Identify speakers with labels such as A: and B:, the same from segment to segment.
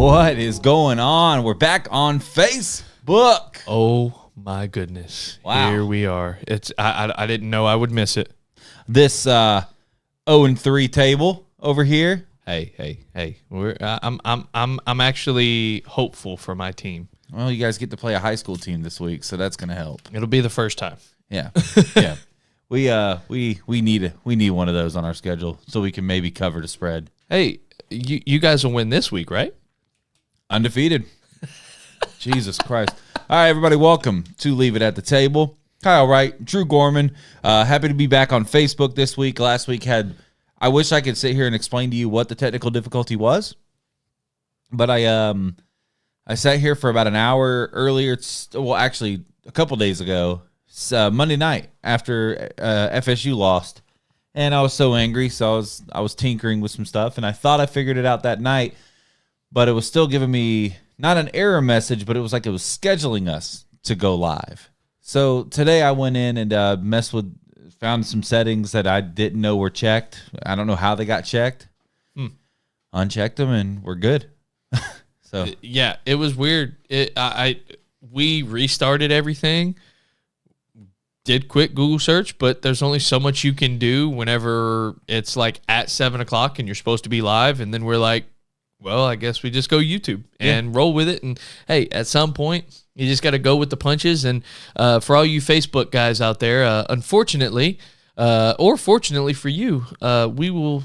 A: What is going on? We're back on Facebook.
B: Oh my goodness!
A: Wow.
B: Here we are. It's I didn't know I would miss it.
A: This 0-3 table over here.
B: Hey! I'm actually hopeful for my team.
A: Well, you guys get to play a high school team this week, so that's gonna help.
B: It'll be the first time.
A: Yeah, yeah. We need one of those on our schedule so we can maybe cover the spread.
B: Hey, you guys will win this week, right?
A: Undefeated. Jesus Christ. All right, everybody, welcome to Leave It at the Table. Kyle Wright, Drew Gorman. Happy to be back on Facebook this week. Last week I wish I could sit here and explain to you what the technical difficulty was. But I sat here for about an hour earlier. Well, actually, a couple days ago, Monday night after FSU lost. And I was so angry, so I was tinkering with some stuff, and I thought I figured it out that night, but it was still giving me not an error message, but it was like it was scheduling us to go live. So today I went in and found some settings that I didn't know were checked. I don't know how they got checked. Unchecked them, and we're good. So
B: yeah, it was weird. We restarted everything. Did quick Google search, but there's only so much you can do whenever it's like at 7:00 and you're supposed to be live. And then we're like, well, I guess we just go YouTube and roll with it. And hey, at some point you just got to go with the punches. And for all you Facebook guys out there, unfortunately, or fortunately for you, we will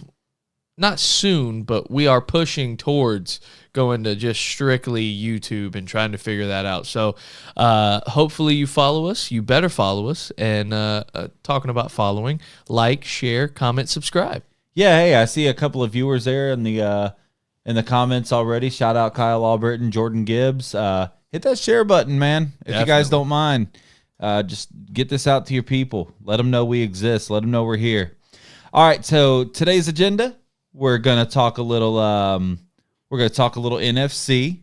B: not soon, but we are pushing towards going to just strictly YouTube and trying to figure that out. So hopefully you follow us. You better follow us. And talking about following, like, share, comment, subscribe.
A: yeah, hey, I see a couple of viewers there in the comments already. Shout out Kyle Alberton, Jordan Gibbs. Hit that share button, man. If you guys don't mind, just get this out to your people. Let them know we exist. Let them know we're here. All right, so today's agenda, we're gonna talk a little NFC.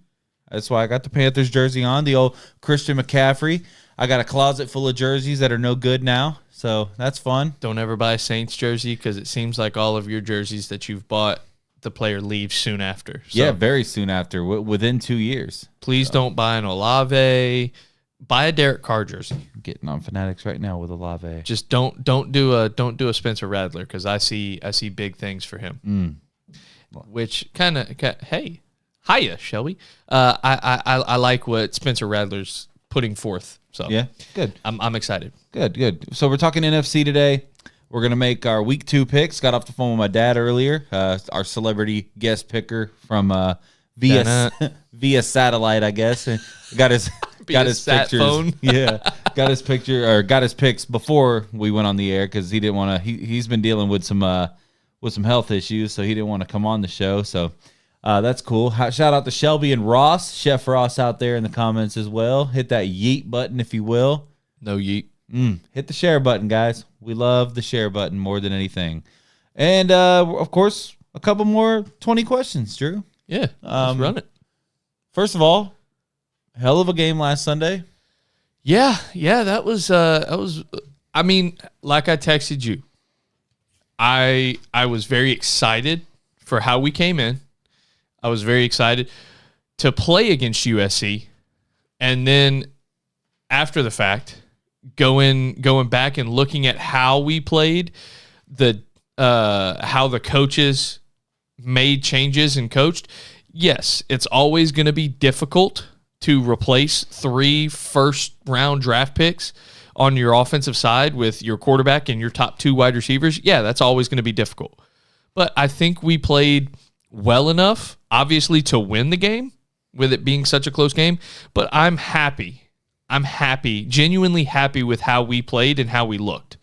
A: That's why I got the Panthers jersey on, the old Christian McCaffrey. I got a closet full of jerseys that are no good now, so that's fun.
B: Don't ever buy a Saints jersey because it seems like all of your jerseys that you've bought, the player leaves soon after. So
A: Yeah, very soon after, within 2 years.
B: please don't buy an Olave. Buy a Derek Carr jersey.
A: I'm getting on Fanatics right now with Olave.
B: Just don't do a Spencer Rattler because I see big things for him. Which kind of hey, hiya, shall we? I like what Spencer Rattler's putting forth. So
A: Yeah, good.
B: I'm excited.
A: Good. So we're talking NFC today. We're going to make our week 2 picks. Got off the phone with my dad earlier, our celebrity guest picker from via satellite, I guess. And got his
B: sat
A: pictures.
B: phone.
A: Yeah, got his picks before we went on the air because he didn't want to. He's been dealing with some health issues, so he didn't want to come on the show. So that's cool. Shout out to Shelby and Ross, Chef Ross out there in the comments as well. Hit that yeet button if you will.
B: No yeet.
A: Hit the share button, guys. We love the share button more than anything. And, of course, a couple more 20 questions, Drew.
B: Yeah, let's run it.
A: First of all, hell of a game last Sunday.
B: Yeah, that was. I mean, like I texted you, I was very excited for how we came in. I was very excited to play against USC, and then after the fact, going back and looking at how we played, how the coaches made changes and coached. Yes, it's always going to be difficult to replace 3 first-round draft picks on your offensive side with your quarterback and your top 2 wide receivers. Yeah, that's always going to be difficult. But I think we played well enough, obviously, to win the game with it being such a close game. But I'm happy. Genuinely happy with how we played and how we looked.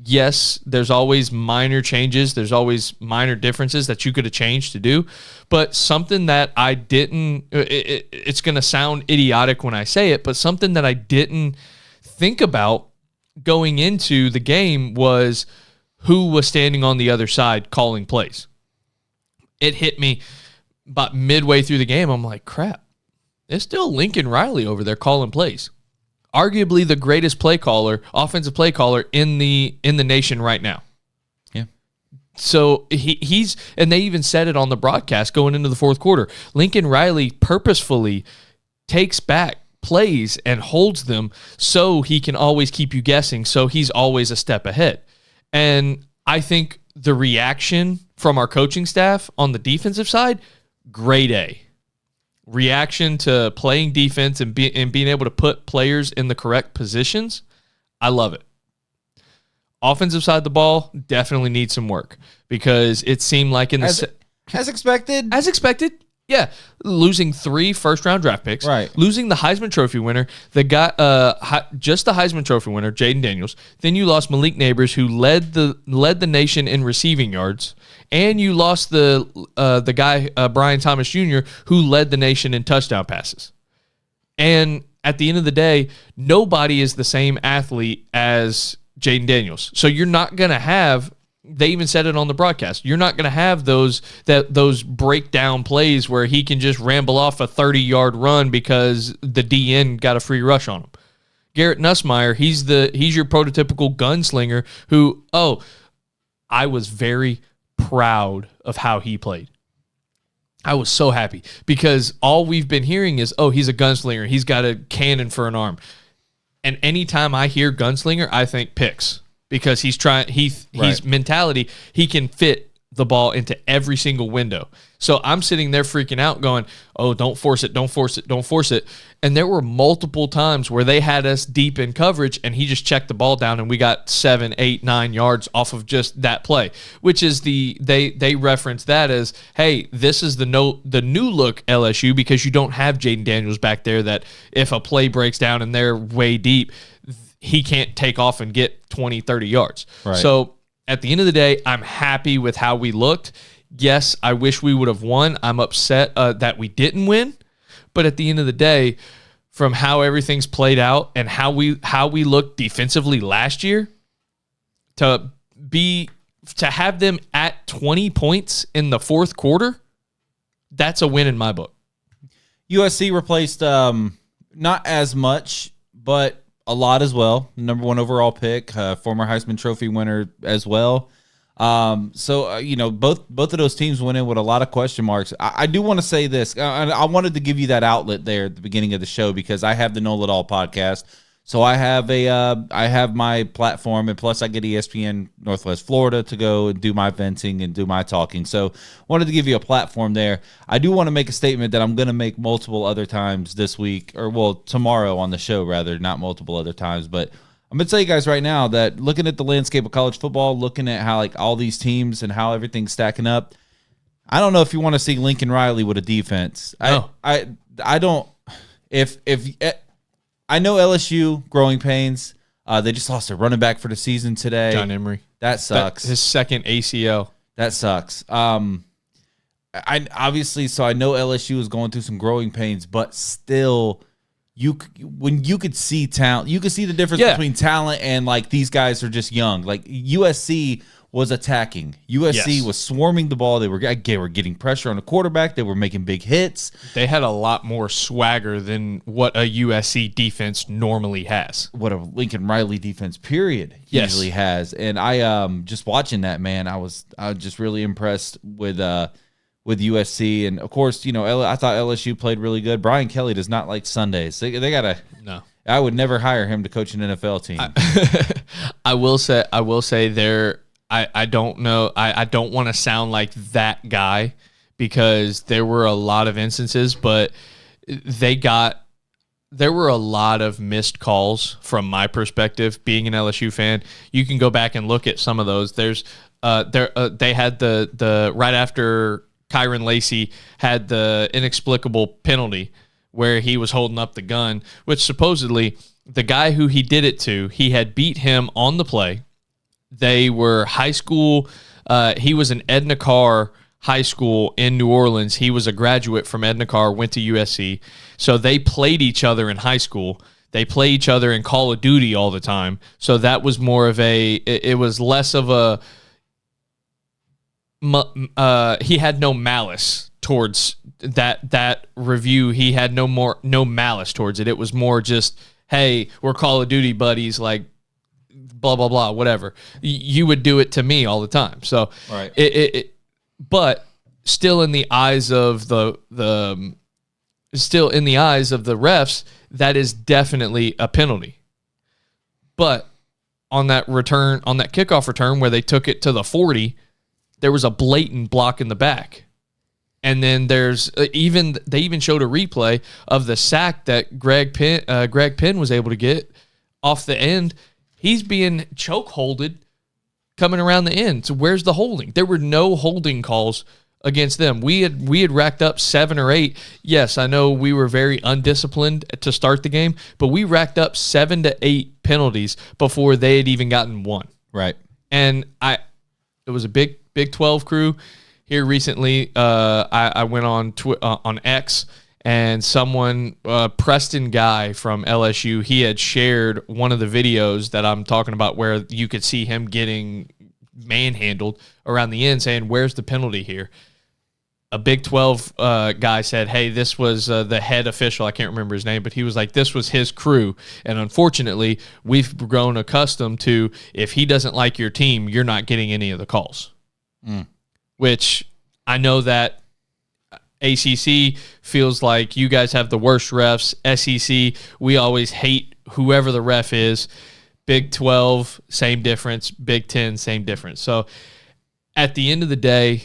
B: Yes, there's always minor changes. There's always minor differences that you could have changed to do. But something that I didn't, it's going to sound idiotic when I say it, but something that I didn't think about going into the game was who was standing on the other side calling plays. It hit me about midway through the game. I'm like, crap, it's still Lincoln Riley over there calling plays. Arguably the greatest play caller, offensive play caller in the nation right now.
A: Yeah.
B: So he's, and they even said it on the broadcast going into the fourth quarter. Lincoln Riley purposefully takes back plays and holds them so he can always keep you guessing. So he's always a step ahead. And I think the reaction from our coaching staff on the defensive side, grade A. Reaction to playing defense and being able to put players in the correct positions, I love it. Offensive side of the ball definitely needs some work because it seemed like
A: as expected.
B: As expected, yeah. Losing 3 first-round draft picks,
A: right?
B: Losing the Heisman Trophy winner, just the Heisman Trophy winner, Jaden Daniels. Then you lost Malik Neighbors, who led the nation in receiving yards, and you lost the guy Brian Thomas Jr., who led the nation in touchdown passes. And at the end of the day, nobody is the same athlete as Jaden Daniels. So you're not going to have, they even said it on the broadcast, you're not going to have those breakdown plays where he can just ramble off a 30-yard run because the DN got a free rush on him. Garrett Nussmeier, he's your prototypical gunslinger who, I was very proud of how he played. I was so happy because all we've been hearing is, he's a gunslinger. He's got a cannon for an arm. And anytime I hear gunslinger, I think picks because he's mentality, he can fit the ball into every single window. So I'm sitting there freaking out going, don't force it, don't force it, don't force it. And there were multiple times where they had us deep in coverage and he just checked the ball down and we got 7, 8, 9 yards off of just that play, which is they reference that as, hey, this is the new look LSU because you don't have Jaden Daniels back there that if a play breaks down and they're way deep, he can't take off and get 20, 30 yards.
A: Right.
B: So at the end of the day, I'm happy with how we looked. Yes, I wish we would have won. I'm upset that we didn't win. But at the end of the day, from how everything's played out and how we looked defensively last year, to have them at 20 points in the fourth quarter, that's a win in my book.
A: USC replaced not as much, but a lot as well. Number 1 overall pick, former Heisman Trophy winner as well. So both of those teams went in with a lot of question marks. I do want to say this. I wanted to give you that outlet there at the beginning of the show because I have the Know It All podcast. So I have my platform, and plus I get ESPN Northwest Florida to go and do my venting and do my talking. So wanted to give you a platform there. I do want to make a statement that I'm going to make multiple other times this week, tomorrow on the show rather, not multiple other times, but I'm going to tell you guys right now that looking at the landscape of college football, looking at how all these teams and how everything's stacking up, I don't know if you want to see Lincoln Riley with a defense.
B: No.
A: I don't. If I know LSU growing pains, they just lost their running back for the season today.
B: John Emery.
A: That sucks.
B: His second ACL.
A: That sucks. I know LSU is going through some growing pains, but still. When you could see talent, you could see the difference between talent and these guys are just young. USC was attacking. USC was swarming the ball. They were getting pressure on the quarterback. They were making big hits.
B: They had a lot more swagger than what a USC defense normally has.
A: What a Lincoln Riley defense period usually has. And I just watching that, man, I was just really impressed with USC, and of course, I thought LSU played really good. Brian Kelly does not like Sundays. They gotta.
B: No,
A: I would never hire him to coach an NFL team.
B: I will say there. I don't know. I don't want to sound like that guy because there were a lot of instances, but there were a lot of missed calls from my perspective. Being an LSU fan, you can go back and look at some of those. They had the right after Kyron Lacey had the inexplicable penalty where he was holding up the gun, which supposedly the guy who he did it to, he had beat him on the play. They were high school. He was an Edna Karr High School in New Orleans. He was a graduate from Edna Karr, went to USC. So they played each other in high school. They play each other in Call of Duty all the time. So that was more of it was less of a, he had no malice towards that review. He had no malice towards it. It was more just, hey, we're Call of Duty buddies, blah blah blah, whatever. You would do it to me all the time. So
A: Right.
B: But still in the eyes of the refs, that is definitely a penalty. But on that kickoff return where they took it to the 40, there was a blatant block in the back. And then there's they even showed a replay of the sack that Greg Penn was able to get off the end. He's being choke holded coming around the end. So where's the holding? There were no holding calls against them. We had racked up 7 or 8. Yes, I know we were very undisciplined to start the game, but we racked up 7 to 8 penalties before they had even gotten one.
A: Right.
B: And it was a Big 12 crew here recently. I went on X, and someone, Preston Guy from LSU, he had shared one of the videos that I'm talking about where you could see him getting manhandled around the end, saying, "Where's the penalty here?" A Big 12 guy said, "Hey, this was the head official. I can't remember his name, but he was like, this was his crew. And unfortunately, we've grown accustomed to if he doesn't like your team, you're not getting any of the calls." Which I know that ACC feels like you guys have the worst refs. SEC, we always hate whoever the ref is. Big 12, same difference. Big 10, same difference. So at the end of the day,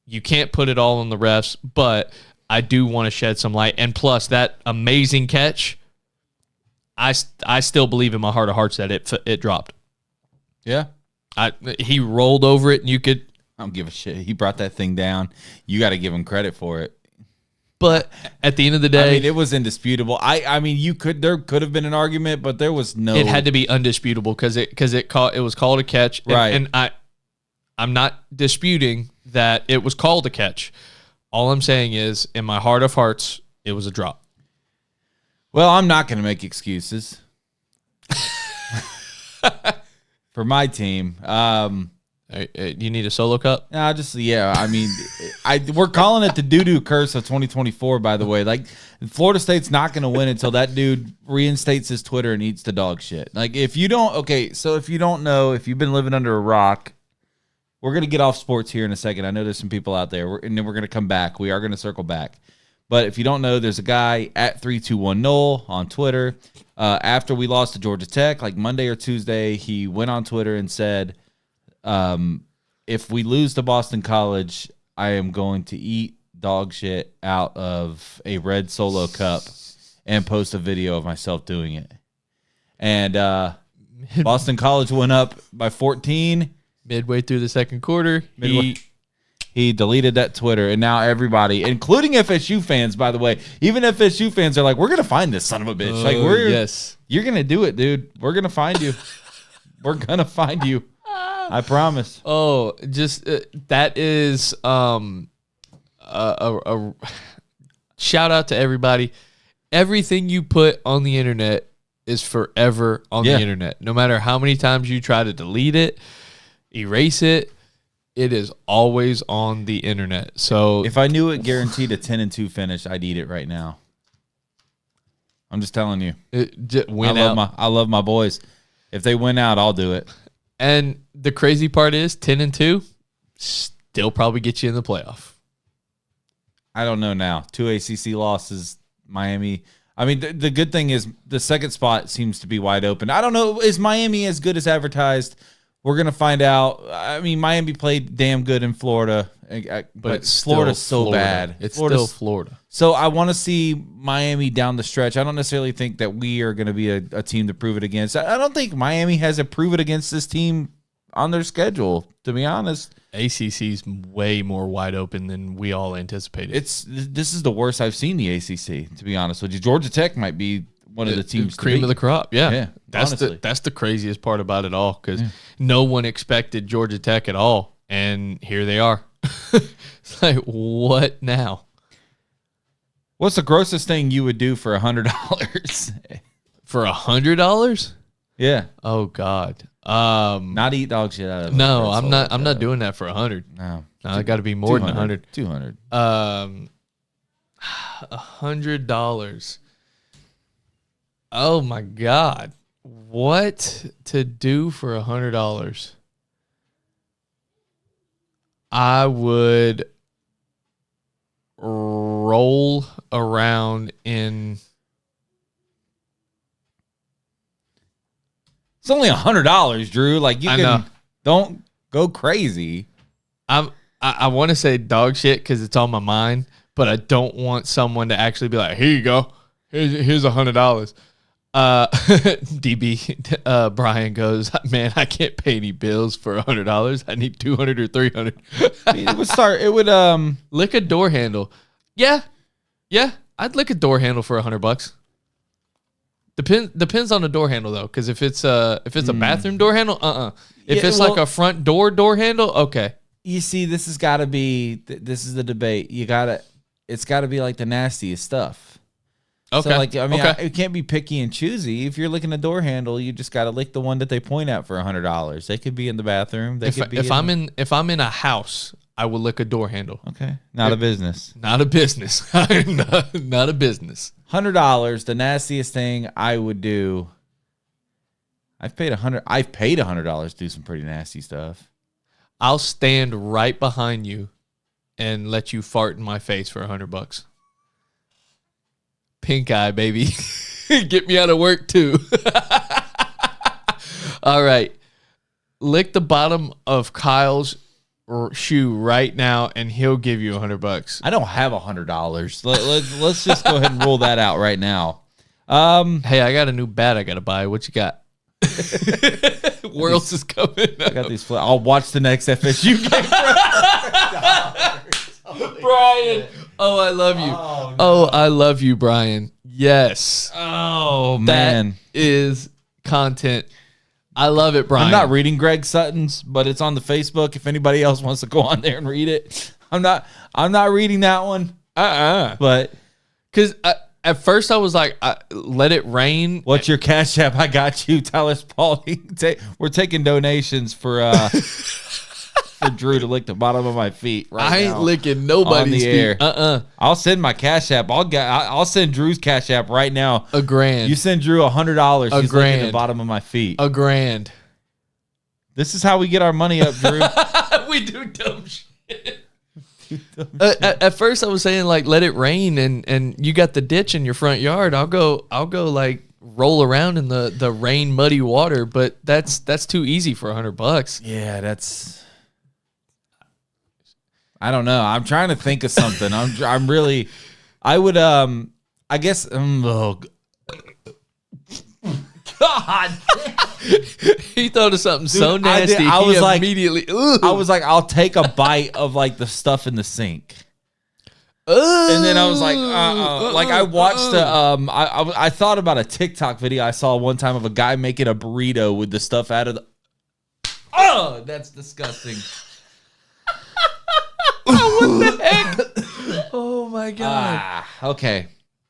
B: you can't put it all on the refs, but I do want to shed some light. And plus, that amazing catch, I still believe in my heart of hearts that it dropped.
A: Yeah.
B: He rolled over it, and you could.
A: I don't give a shit. He brought that thing down. You got to give him credit for it.
B: But at the end of the day,
A: I mean, it was indisputable. I mean, there could have been an argument, but there was no.
B: It had to be undisputable because it was called a catch,
A: right?
B: And I'm not disputing that it was called a catch. All I'm saying is, in my heart of hearts, it was a drop.
A: Well, I'm not going to make excuses for my team.
B: You need a solo cup?
A: I mean, we're calling it the doo-doo curse of 2024, by the way. Like, Florida State's not going to win until that dude reinstates his Twitter and eats the dog shit. Like, if you don't know, if you've been living under a rock, we're going to get off sports here in a second. I know there's some people out there, and then we're going to come back. We are going to circle back. But if you don't know, there's a guy at 321 Noel on Twitter. After we lost to Georgia Tech, like Monday or Tuesday, he went on Twitter and said, if we lose to Boston College, I am going to eat dog shit out of a red Solo cup and post a video of myself doing it. And Boston College went up by 14.
B: Midway through the second quarter,
A: he deleted that Twitter, and now everybody, including FSU fans, by the way, even FSU fans are like, we're gonna find this son of a bitch. You're gonna do it, dude. We're gonna find you. We're gonna find you. I promise.
B: Oh, just that is a shout out to everybody. Everything you put on the internet is forever on the internet. No matter how many times you try to delete it, erase it, it is always on the internet. So
A: if I knew it guaranteed a 10-2 finish, I'd eat it right now. I'm just telling you. I love my boys. If they win out, I'll do it.
B: And the crazy part is 10-2 still probably get you in the playoff.
A: I don't know now. 2 ACC losses, Miami. I mean, the good thing is the second spot seems to be wide open. I don't know. Is Miami as good as advertised? We're going to find out. I mean, Miami played damn good in Florida, but Florida's so bad.
B: It's still Florida.
A: So I want to see Miami down the stretch. I don't necessarily think that we are going to be a team to prove it against. I don't think Miami has a prove it against this team on their schedule, to be honest.
B: ACC's way more wide open than we all anticipated.
A: This is the worst I've seen the ACC, to be honest with you. Georgia Tech might be one of the teams
B: cream of the crop. Yeah. That's
A: honestly.
B: that's the craziest part about it all, because no one expected Georgia Tech at all, and here they are. It's like, what now?
A: What's the grossest thing you would do for $100?
B: For $100?
A: Yeah.
B: Oh God.
A: Not eat dog shit out of it.
B: No, I'm not doing that for 100.
A: No,
B: I got to be more than 100.
A: 200.
B: $100. Oh my God. What to do for $100? I would roll around in.
A: It's only $100, Drew. Like you
B: I
A: can
B: know.
A: don't go crazy.
B: I want to say dog shit because it's on my mind, but I don't want someone to actually be like, "Here you go, here's $100." DB Brian goes, "Man, I can't pay any bills for $100. I need 200 or 300."
A: It would start. It would
B: Lick a door handle. Yeah, I'd lick a door handle for $100. Depends on the door handle though, because if it's a bathroom door handle, If
A: Yeah,
B: it's
A: well-
B: like a front door handle, okay.
A: You see, this has got to be. This is the debate. It's got to be like the nastiest stuff.
B: Okay.
A: So like, I mean,
B: okay.
A: it can't be picky and choosy. If you're licking a door handle, you just got to lick the one that they point at for $100. They could be in the bathroom. They could be.
B: If I'm in a house, I will lick a door handle.
A: Okay, not a business.
B: Not a business. I'm not a business.
A: $100. The nastiest thing I would do. I've paid $100 to do some pretty nasty stuff.
B: I'll stand right behind you and let you fart in my face for $100. Pink eye, baby. Get me out of work too. All right. Lick the bottom of Kyle's shoe right now and he'll give you $100.
A: I don't have $100. Let's just go ahead and rule that out right now.
B: Hey, I got a new bat I got to buy. What you got? Worlds is coming.
A: I got these. I'll watch the next FSU game.
B: Brian. Oh, I love you. Oh, I love you, Brian. Yes.
A: Oh man,
B: That is content. I love it, Brian.
A: I'm not reading Greg Sutton's, but it's on the Facebook. If anybody else wants to go on there and read it, I'm not reading that one. But
B: Because at first I was like, let it rain.
A: what's your Cash App? I got you, Tyler Spalding. We're taking donations for for Drew to lick the bottom of my feet. Right
B: I ain't
A: now
B: licking nobody's
A: on the
B: feet.
A: air. I'll send my Cash App. I'll send Drew's Cash App right now.
B: $1,000.
A: You send Drew $100. He's licking the
B: grand.
A: bottom of my feet.
B: $1,000.
A: This is how we get our money up, Drew.
B: We do dumb shit. At first I was saying like let it rain and you got the ditch in your front yard. I'll go like roll around in the rain muddy water, but that's too easy for $100.
A: Yeah, that's. I don't know. I'm trying to think of something. I'm really. I would. I guess. Oh, God.
B: He thought of something so
A: Dude, I did-
B: nasty.
A: I
B: he
A: was like-
B: immediately. Ugh.
A: I was like, I'll take a bite of like the stuff in the sink,
B: Ugh.
A: and then I was like, like I watched the. I thought about a TikTok video I saw one time of a guy making a burrito with the stuff out of the. Oh, that's disgusting.
B: Oh my god.
A: Okay,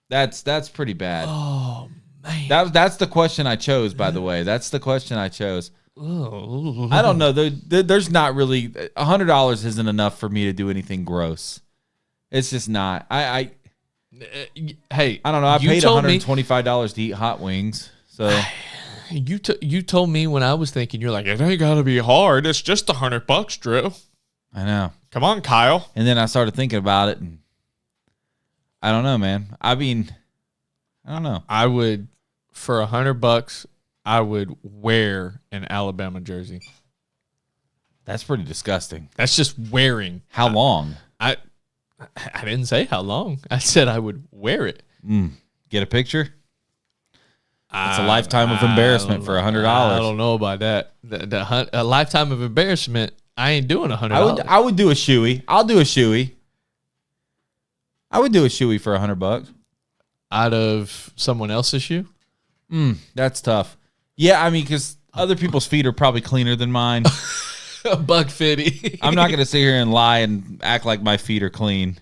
A: that's pretty bad.
B: Oh man.
A: That's the question I chose, by the way. That's the question I chose.
B: Oh.
A: I don't know. There's not really $100 isn't enough for me to do anything gross. It's just not. I
B: Hey,
A: don't know. I
B: you
A: paid
B: told me-
A: $125 to eat hot wings. So
B: You told me when I was thinking, you're like, it ain't gotta be hard. It's just $100, Drew.
A: I know.
B: Come on, Kyle.
A: And then I started thinking about it, and I don't know, man. I mean, I don't know.
B: I would, for $100, I would wear an Alabama jersey.
A: That's pretty disgusting.
B: That's just wearing.
A: How long?
B: I didn't say how long. I said I would wear it.
A: Get a picture? It's a lifetime of embarrassment for $100.
B: I don't know about that. A lifetime of embarrassment. I ain't doing $100.
A: I would do a shoey. I'll do a shoey. I would do a shoey for $100.
B: Out of someone else's shoe.
A: That's tough. Yeah, I mean, because other people's feet are probably cleaner than mine.
B: $150.
A: I'm not going to sit here and lie and act like my feet are clean.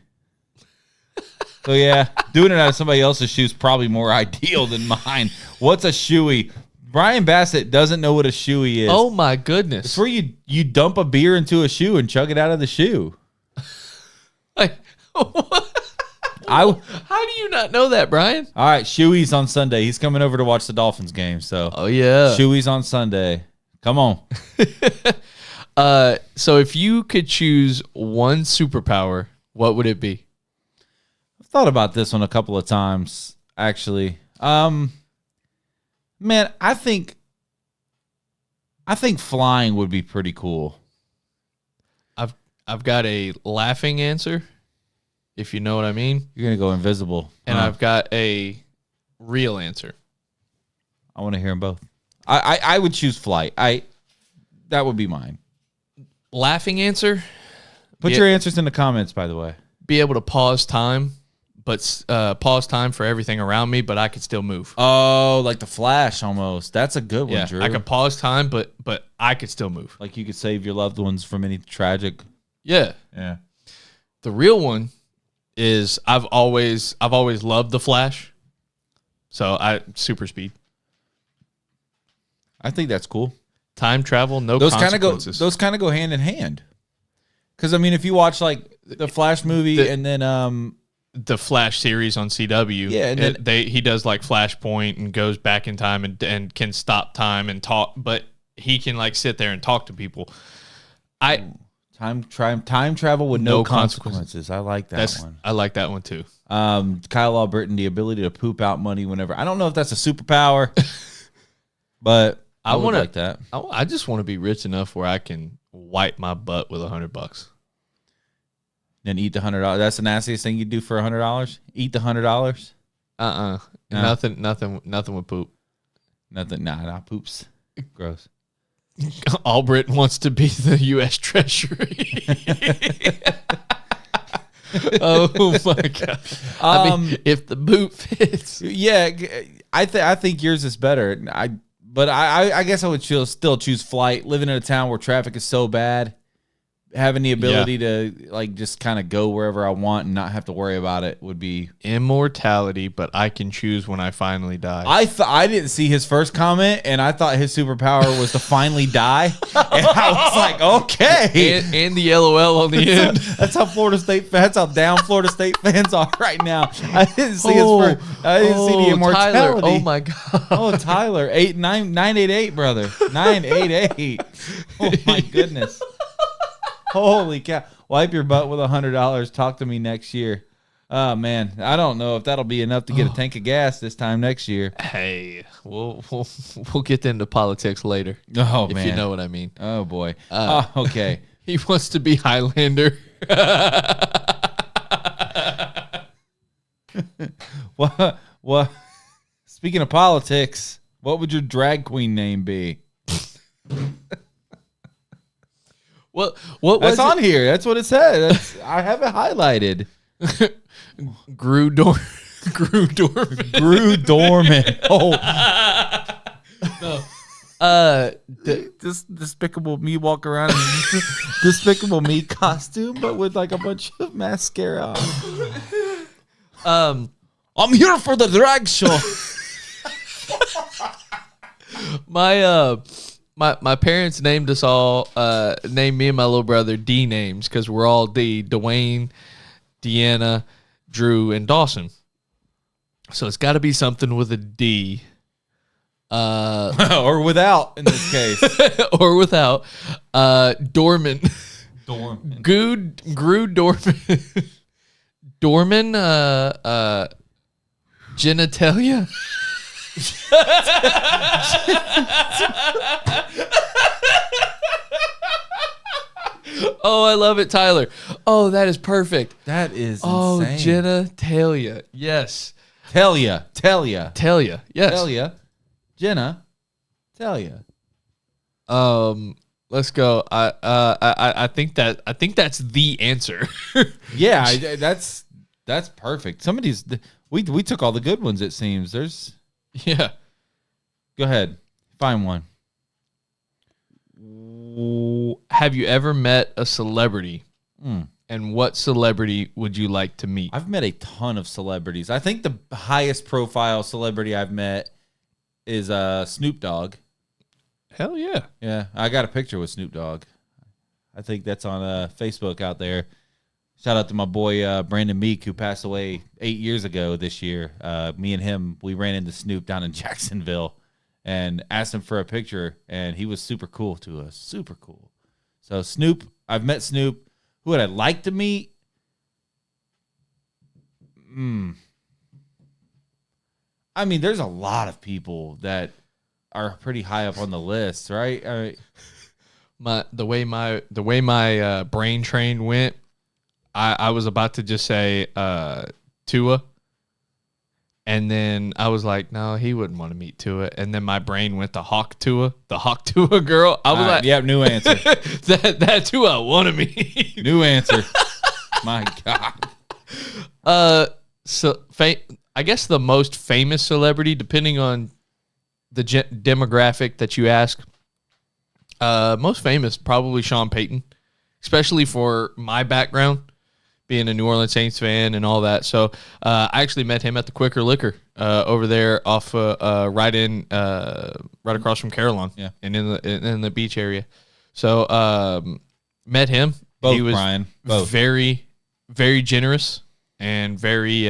A: So yeah, doing it out of somebody else's shoe is probably more ideal than mine. What's a shoey? Brian Bassett doesn't know what a shoey is.
B: Oh my goodness.
A: It's where you dump a beer into a shoe and chug it out of the shoe.
B: Like, How do you not know that, Brian?
A: All right, Shuey's on Sunday. He's coming over to watch the Dolphins game. So,
B: Oh yeah.
A: Shuey's on Sunday. Come on.
B: So if you could choose one superpower, what would it be?
A: I've thought about this one a couple of times, actually. Man, I think flying would be pretty cool.
B: I've got a laughing answer, if you know what I mean,
A: You're gonna go invisible,
B: and I've got a real answer.
A: I want to hear them both. I would choose flight. That would be mine.
B: Laughing answer.
A: Put your answers in the comments, by the way.
B: Be able to pause time, but pause time for everything around me, but I could still move.
A: Oh, like the Flash almost. That's a good one,
B: Yeah,
A: Drew.
B: I could pause time, but I could still move.
A: Like you could save your loved ones from any tragic.
B: Yeah.
A: Yeah.
B: The real one is I've always loved the Flash. So super speed.
A: I think that's cool.
B: Time travel, no
A: Those kind
B: consequences.
A: of go hand in hand. Because I mean, if you watch like the Flash movie and then
B: the Flash series on CW,
A: Yeah, and
B: he does like Flashpoint and goes back in time and can stop time and talk, but he can like sit there and talk to people.
A: time travel with no
B: No
A: consequences. I like that one.
B: I like that one too.
A: Kyle Albertin, the ability to poop out money whenever. I don't know if that's a superpower, but I would like that.
B: I just want to be rich enough where I can wipe my butt with $100.
A: Then eat the $100. That's the nastiest thing you do for $100. Eat the $100.
B: No. Nothing with poop.
A: Nothing. Nah. Poops. Gross.
B: Albert wants to be the U.S. Treasury. Oh my god! I mean, if the boot fits,
A: Yeah, I think yours is better. But I guess I would still choose flight. Living in a town where traffic is so bad, having the ability to like just kind of go wherever I want and not have to worry about it would be
B: immortality. But I can choose when I finally die.
A: I didn't see his first comment, and I thought his superpower was to finally die, and I was like, okay.
B: And the LOL on the end.
A: That's how That's how down Florida State fans are right now. I didn't see his first. I didn't see the immortality.
B: Tyler, oh my god.
A: Oh, Tyler, 988, brother, 988. Oh my goodness. Holy cow! Wipe your butt with $100. Talk to me next year. Oh man, I don't know if that'll be enough to get a tank of gas this time next year.
B: Hey, we'll get into politics later.
A: Oh
B: if
A: man,
B: you know what I mean.
A: Oh boy. Okay.
B: He wants to be Highlander.
A: What? Speaking of politics, what would your drag queen name be?
B: What was
A: That's on here. That's what it says. I have it highlighted.
B: Gru Dorman.
A: Gru Dorman. Oh. This Despicable Me walk around in Despicable Me costume, but with like a bunch of mascara on. I'm here for the drag show.
B: My parents named us all, named me and my little brother D names because we're all D. Dwayne, Deanna, Drew, and Dawson. So it's got to be something with a D.
A: Or without, in this case.
B: Or without. Dorman.
A: Dorman.
B: Gru Dorman. Dorman, genitalia. Oh, I love it, Tyler. Oh, that is perfect.
A: That is
B: Oh,
A: insane.
B: genitalia. Yes.
A: Talia.
B: Talia. Yes.
A: Talia. Jenna. Talia.
B: Let's go. I think that's the answer.
A: Yeah, that's perfect. Somebody's we took all the good ones. It seems there's.
B: Yeah.
A: Go ahead, find one.
B: Have you ever met a celebrity? And what celebrity would you like to meet?
A: I've met a ton of celebrities. I think the highest profile celebrity I've met is Snoop Dogg.
B: Hell yeah.
A: Yeah, I got a picture with Snoop Dogg. I think that's on Facebook out there. Shout out to my boy Brandon Meek, who passed away 8 years ago this year. Me and him, we ran into Snoop down in Jacksonville and asked him for a picture, and he was super cool to us. Super cool. So Snoop, I've met Snoop. Who would I like to meet? I mean, there's a lot of people that are pretty high up on the list, right?
B: The way my brain train went, I was about to just say Tua, and then I was like, no, he wouldn't want to meet Tua, and then my brain went to Hawk Tua, the Hawk Tua girl. I was like,
A: yep, new answer.
B: that Tua I want to meet.
A: New answer. My God.
B: So I guess the most famous celebrity, depending on the demographic that you ask, most famous probably Sean Payton, especially for my background, being a New Orleans Saints fan and all that. So I actually met him at the Quicker Liquor over there off right across from Carillon, and in the beach area. So met him.
A: Both,
B: he was
A: Brian. Both.
B: very, very generous and very.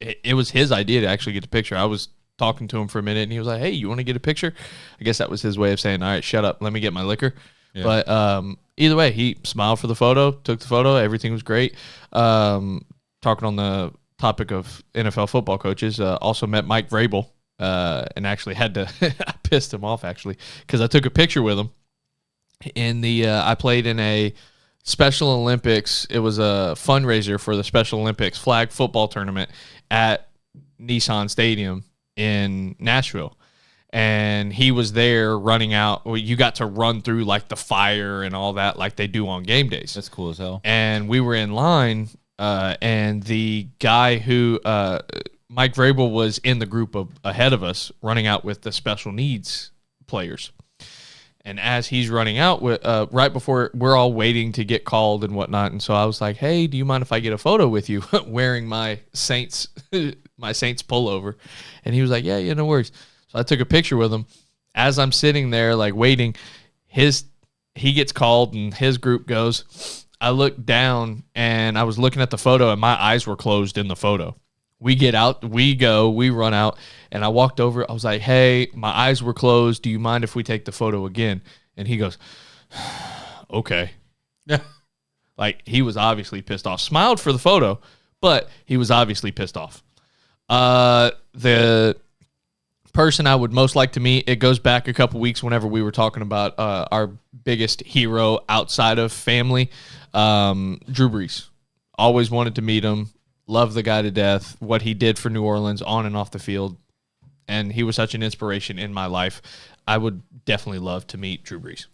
B: It was his idea to actually get the picture. I was talking to him for a minute, and he was like, "Hey, you want to get a picture?" I guess that was his way of saying, "All right, shut up, let me get my liquor." Yeah. But either way, he smiled for the photo, took the photo, everything was great. Talking on the topic of NFL football coaches, also met Mike Vrabel, and actually had to I pissed him off actually because I took a picture with him in the I played in a Special Olympics. It was a fundraiser for the Special Olympics flag football tournament at Nissan Stadium in Nashville. And he was there running out. Well, you got to run through like the fire and all that like they do on game days.
A: That's cool as hell.
B: And we were in line, and the guy who Mike Vrabel was in the group ahead of us running out with the special needs players. And as he's running out, with right before we're all waiting to get called and whatnot, and so I was like, "Hey, do you mind if I get a photo with you wearing my Saints pullover?" And he was like, "Yeah, no worries." So I took a picture with him. As I'm sitting there like waiting, he gets called and his group goes. I looked down and I was looking at the photo and my eyes were closed in the photo. We get out, we run out, and I walked over. I was like, "Hey, my eyes were closed. Do you mind if we take the photo again?" And he goes, "Okay."
A: Yeah.
B: Like, he was obviously pissed off. Smiled for the photo, but he was obviously pissed off. The person I would most like to meet, it goes back a couple weeks whenever we were talking about our biggest hero outside of family, Drew Brees. Always wanted to meet him. Love the guy to death, what he did for New Orleans on and off the field, and he was such an inspiration in my life. I would definitely love to meet Drew Brees.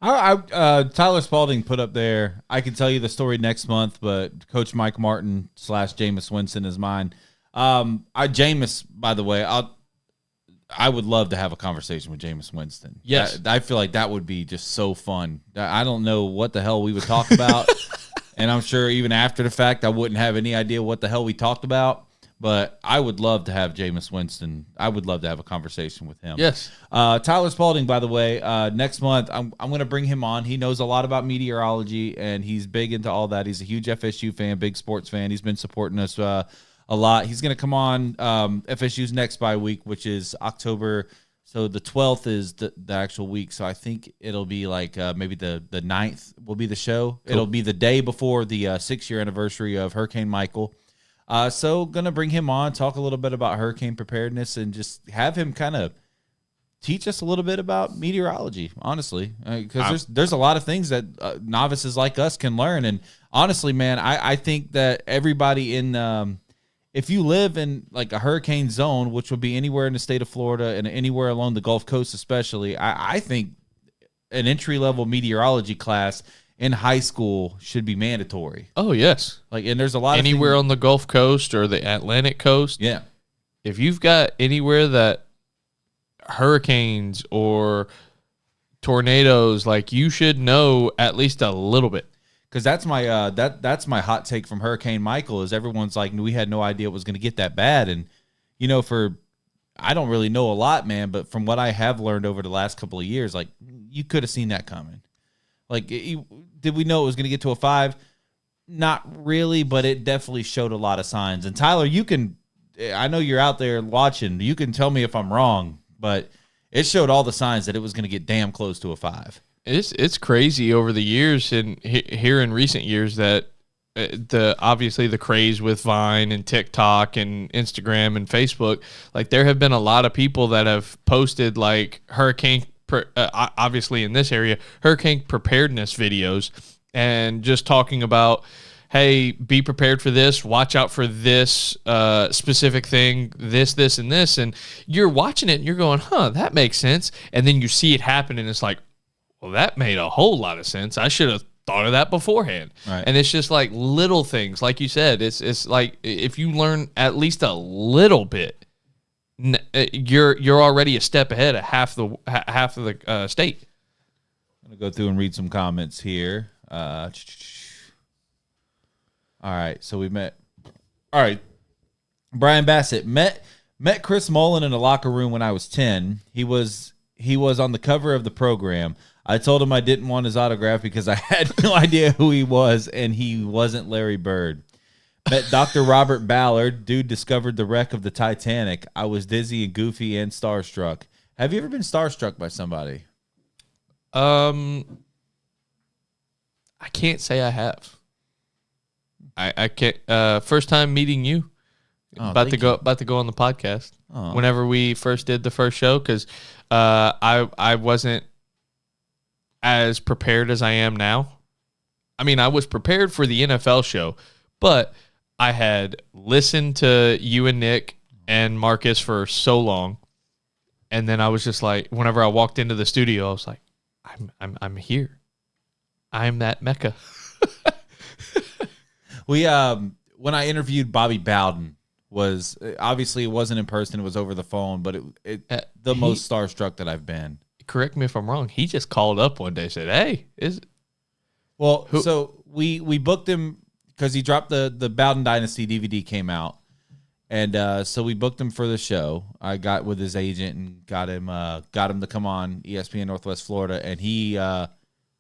A: Tyler Spalding put up there, I can tell you the story next month, but Coach Mike Martin / Jameis Winston is mine. Jameis, by the way, I would love to have a conversation with Jameis Winston.
B: Yes.
A: I feel like that would be just so fun. I don't know what the hell we would talk about. And I'm sure even after the fact, I wouldn't have any idea what the hell we talked about. But I would love to have Jameis Winston. I would love to have a conversation with him.
B: Yes.
A: Tyler Spalding, by the way, next month, I'm going to bring him on. He knows a lot about meteorology, and he's big into all that. He's a huge FSU fan, big sports fan. He's been supporting us a lot. He's going to come on FSU's next bye week, which is October. So the 12th is the actual week. So I think it'll be like maybe the 9th will be the show. Cool. It'll be the day before the 6-year anniversary of Hurricane Michael. So going to bring him on, talk a little bit about hurricane preparedness, and just have him kind of teach us a little bit about meteorology, honestly. Because there's a lot of things that novices like us can learn. And honestly, man, I think that everybody in if you live in like a hurricane zone, which would be anywhere in the state of Florida and anywhere along the Gulf Coast especially, I think an entry-level meteorology class in high school should be mandatory.
B: Oh, yes.
A: Like, and there's a lot
B: anywhere
A: of
B: on the Gulf Coast or the Atlantic coast.
A: Yeah.
B: If you've got anywhere that hurricanes or tornadoes, like, you should know at least a little bit.
A: Because that's my that's my hot take from Hurricane Michael is everyone's like, we had no idea it was going to get that bad. And, I don't really know a lot, man, but from what I have learned over the last couple of years, like, you could have seen that coming. Like, did we know it was going to get to a 5? not really, but it definitely showed a lot of signs. And Tyler, I know you're out there watching. You can tell me if I'm wrong, but it showed all the signs that it was going to get damn close to a 5.
B: It's crazy over the years and here in recent years that obviously the craze with Vine and TikTok and Instagram and Facebook, like there have been a lot of people that have posted like obviously in this area, hurricane preparedness videos and just talking about, hey, be prepared for this, watch out for this specific thing, this, and this. And you're watching it and you're going, that makes sense. And then you see it happen and it's like, well, that made a whole lot of sense. I should have thought of that beforehand.
A: Right.
B: And it's just like little things. Like you said, it's like if you learn at least a little bit, you're already a step ahead of half of the state.
A: I'm going to go through and read some comments here. All right, so we met. All right, Brian Bassett met Chris Mullen in a locker room when I was 10. He was on the cover of the program. I told him I didn't want his autograph because I had no idea who he was, and he wasn't Larry Bird. Met Dr. Robert Ballard. Dude discovered the wreck of the Titanic. I was dizzy and goofy and starstruck. Have you ever been starstruck by somebody?
B: I can't say I have. I can't. First time meeting you. About to go on the podcast.
A: Oh.
B: Whenever we first did the first show, because I wasn't as prepared as I am now. I mean, I was prepared for the NFL show, but I had listened to you and Nick and Marcus for so long, and then I was just like, whenever I walked into the studio, I was like, I'm here. I'm that Mecca.
A: We when I interviewed Bobby Bowden, was obviously it wasn't in person, it was over the phone, but the most starstruck that I've been.
B: Correct me if I'm wrong. He just called up one day and said, "Hey,
A: so we booked him because he dropped the Bowden Dynasty DVD came out, and so we booked him for the show. I got with his agent and got him to come on ESPN Northwest Florida, and he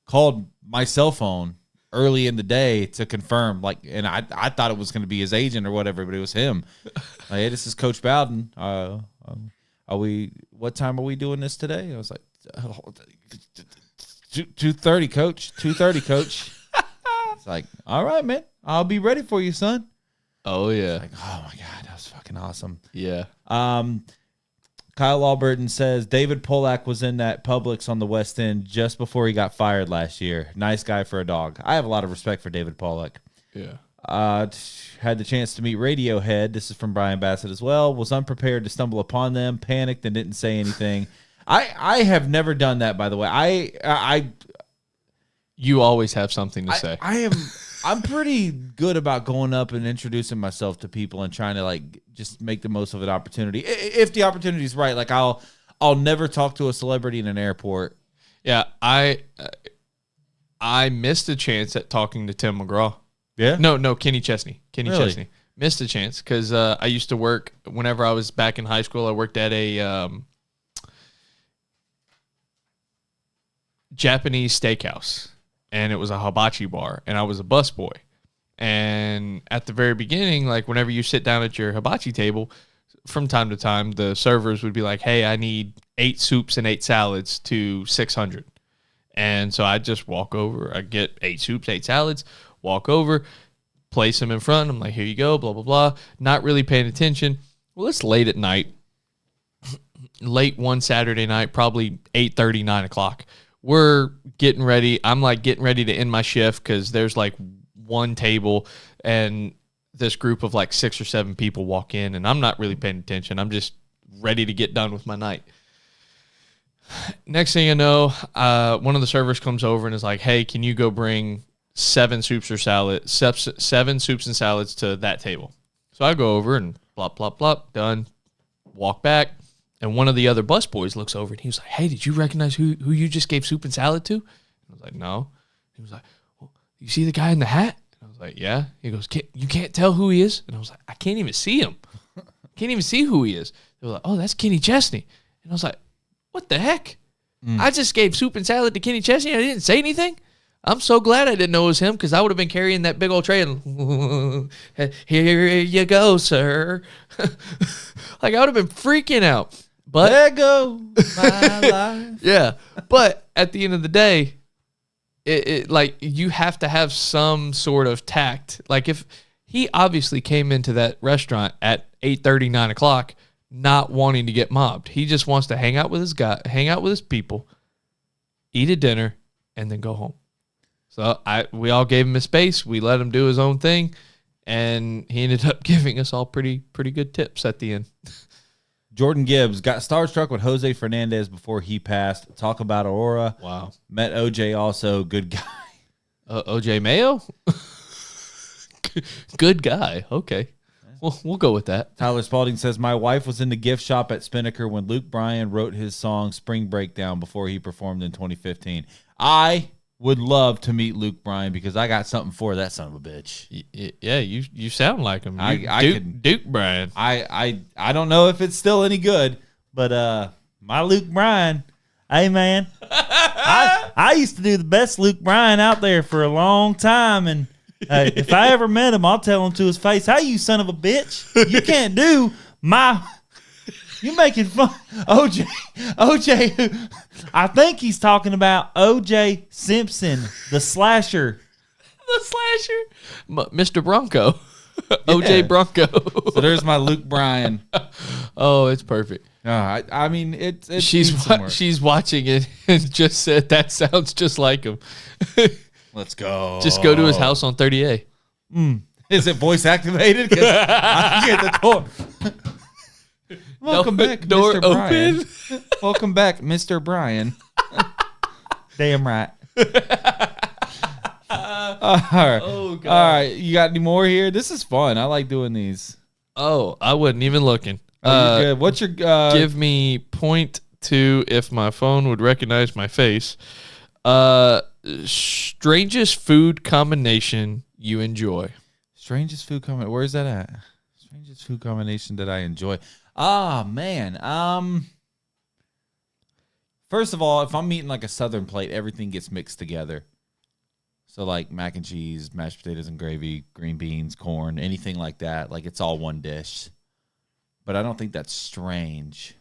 A: called my cell phone early in the day to confirm, and I thought it was going to be his agent or whatever, but it was him. Like, hey, this is Coach Bowden. What time are we doing this today? And I was like, 2:30, Coach. 2:30, Coach. It's like, all right, man. I'll be ready for you, son.
B: Oh yeah.
A: Like, oh my God, that was fucking awesome.
B: Yeah.
A: Kyle Allburton says David Pollack was in that Publix on the West End just before he got fired last year. Nice guy for a dog. I have a lot of respect for David Pollack.
B: Yeah.
A: Had the chance to meet Radiohead. This is from Brian Bassett as well. Was unprepared to stumble upon them, panicked and didn't say anything. I have never done that, by the way.
B: You always have something to say.
A: I'm pretty good about going up and introducing myself to people and trying to just make the most of an opportunity. If the opportunity is right, I'll never talk to a celebrity in an airport.
B: Yeah, I missed a chance at talking to Tim McGraw.
A: Yeah?
B: No, Kenny Chesney. Kenny
A: Really?
B: Chesney. Missed a chance because I used to work, whenever I was back in high school, I worked at a Japanese steakhouse, and it was a hibachi bar, and I was a busboy. And at the very beginning, whenever you sit down at your hibachi table, from time to time, the servers would be like, hey, I need 8 soups and 8 salads to 600. And so I'd just walk over. I'd get 8 soups, 8 salads, walk over, place them in front. I'm like, here you go, blah, blah, blah. Not really paying attention. Well, it's late at night. Late one Saturday night, probably 8:30, 9 o'clock. We're getting ready. I'm getting ready to end my shift because there's one table and this group of 6 or 7 people walk in, and I'm not really paying attention. I'm just ready to get done with my night. Next thing you know, one of the servers comes over and is like, hey, can you go bring 7 soups and salads to that table? So I go over and blop, blop, blop, done. Walk back. And one of the other busboys looks over and he was like, hey, did you recognize who you just gave soup and salad to? I was like, no. He was like, well, you see the guy in the hat? And I was like, yeah. He goes, you can't tell who he is? And I was like, I can't even see him. Can't even see who he is. They were like, oh, that's Kenny Chesney. And I was like, what the heck? I just gave soup and salad to Kenny Chesney. I didn't say anything. I'm so glad I didn't know it was him because I would have been carrying that big old tray and here you go, sir. Like I would have been freaking out. But
A: there go my life.
B: yeah, but at the end of the day, it like you have to have some sort of tact. Like if he obviously came into that restaurant at 8:30, 9 o'clock, not wanting to get mobbed. He just wants to hang out with his people, eat a dinner, and then go home. So we all gave him his space. We let him do his own thing, and he ended up giving us all pretty good tips at the end.
A: Jordan Gibbs got starstruck with Jose Fernandez before he passed. Talk about Aurora.
B: Wow.
A: Met OJ also. Good guy.
B: OJ Mayo? Good guy. Okay. We'll go with that.
A: Tyler Spalding says, my wife was in the gift shop at Spinnaker when Luke Bryan wrote his song Spring Breakdown before he performed in 2015. I would love to meet Luke Bryan because I got something for that son of a bitch.
B: Yeah, you sound like him. Duke Bryan.
A: I don't know if it's still any good, but my Luke Bryan, hey man, I used to do the best Luke Bryan out there for a long time, and if I ever met him, I'll tell him to his face, hey, you son of a bitch, you can't do my... You making fun, OJ? I think he's talking about OJ Simpson, the slasher.
B: The slasher, Mr. Bronco, OJ Bronco.
A: So there's my Luke Bryan.
B: Oh, it's perfect.
A: I mean, it's
B: she's watching it and just said that sounds just like him.
A: Let's go.
B: Just go to his house on 30A.
A: Is it voice activated? Because I can get the door. Welcome back,
B: door
A: Mr.
B: open.
A: Bryan. Welcome back, Mr. Bryan. Damn right. All right.
B: Oh, God.
A: All right. You got any more here? This is fun. I like doing these.
B: Oh, I wasn't even looking.
A: Oh, you're good. What's your
B: give me 0.2 if my phone would recognize my face. Strangest food combination you enjoy.
A: strangest food combination? Where's that at? Strangest food combination that I enjoy. Ah, man. First of all, if I'm eating like a Southern plate, everything gets mixed together. So like mac and cheese, mashed potatoes and gravy, green beans, corn, anything like that. Like it's all one dish. But I don't think that's strange.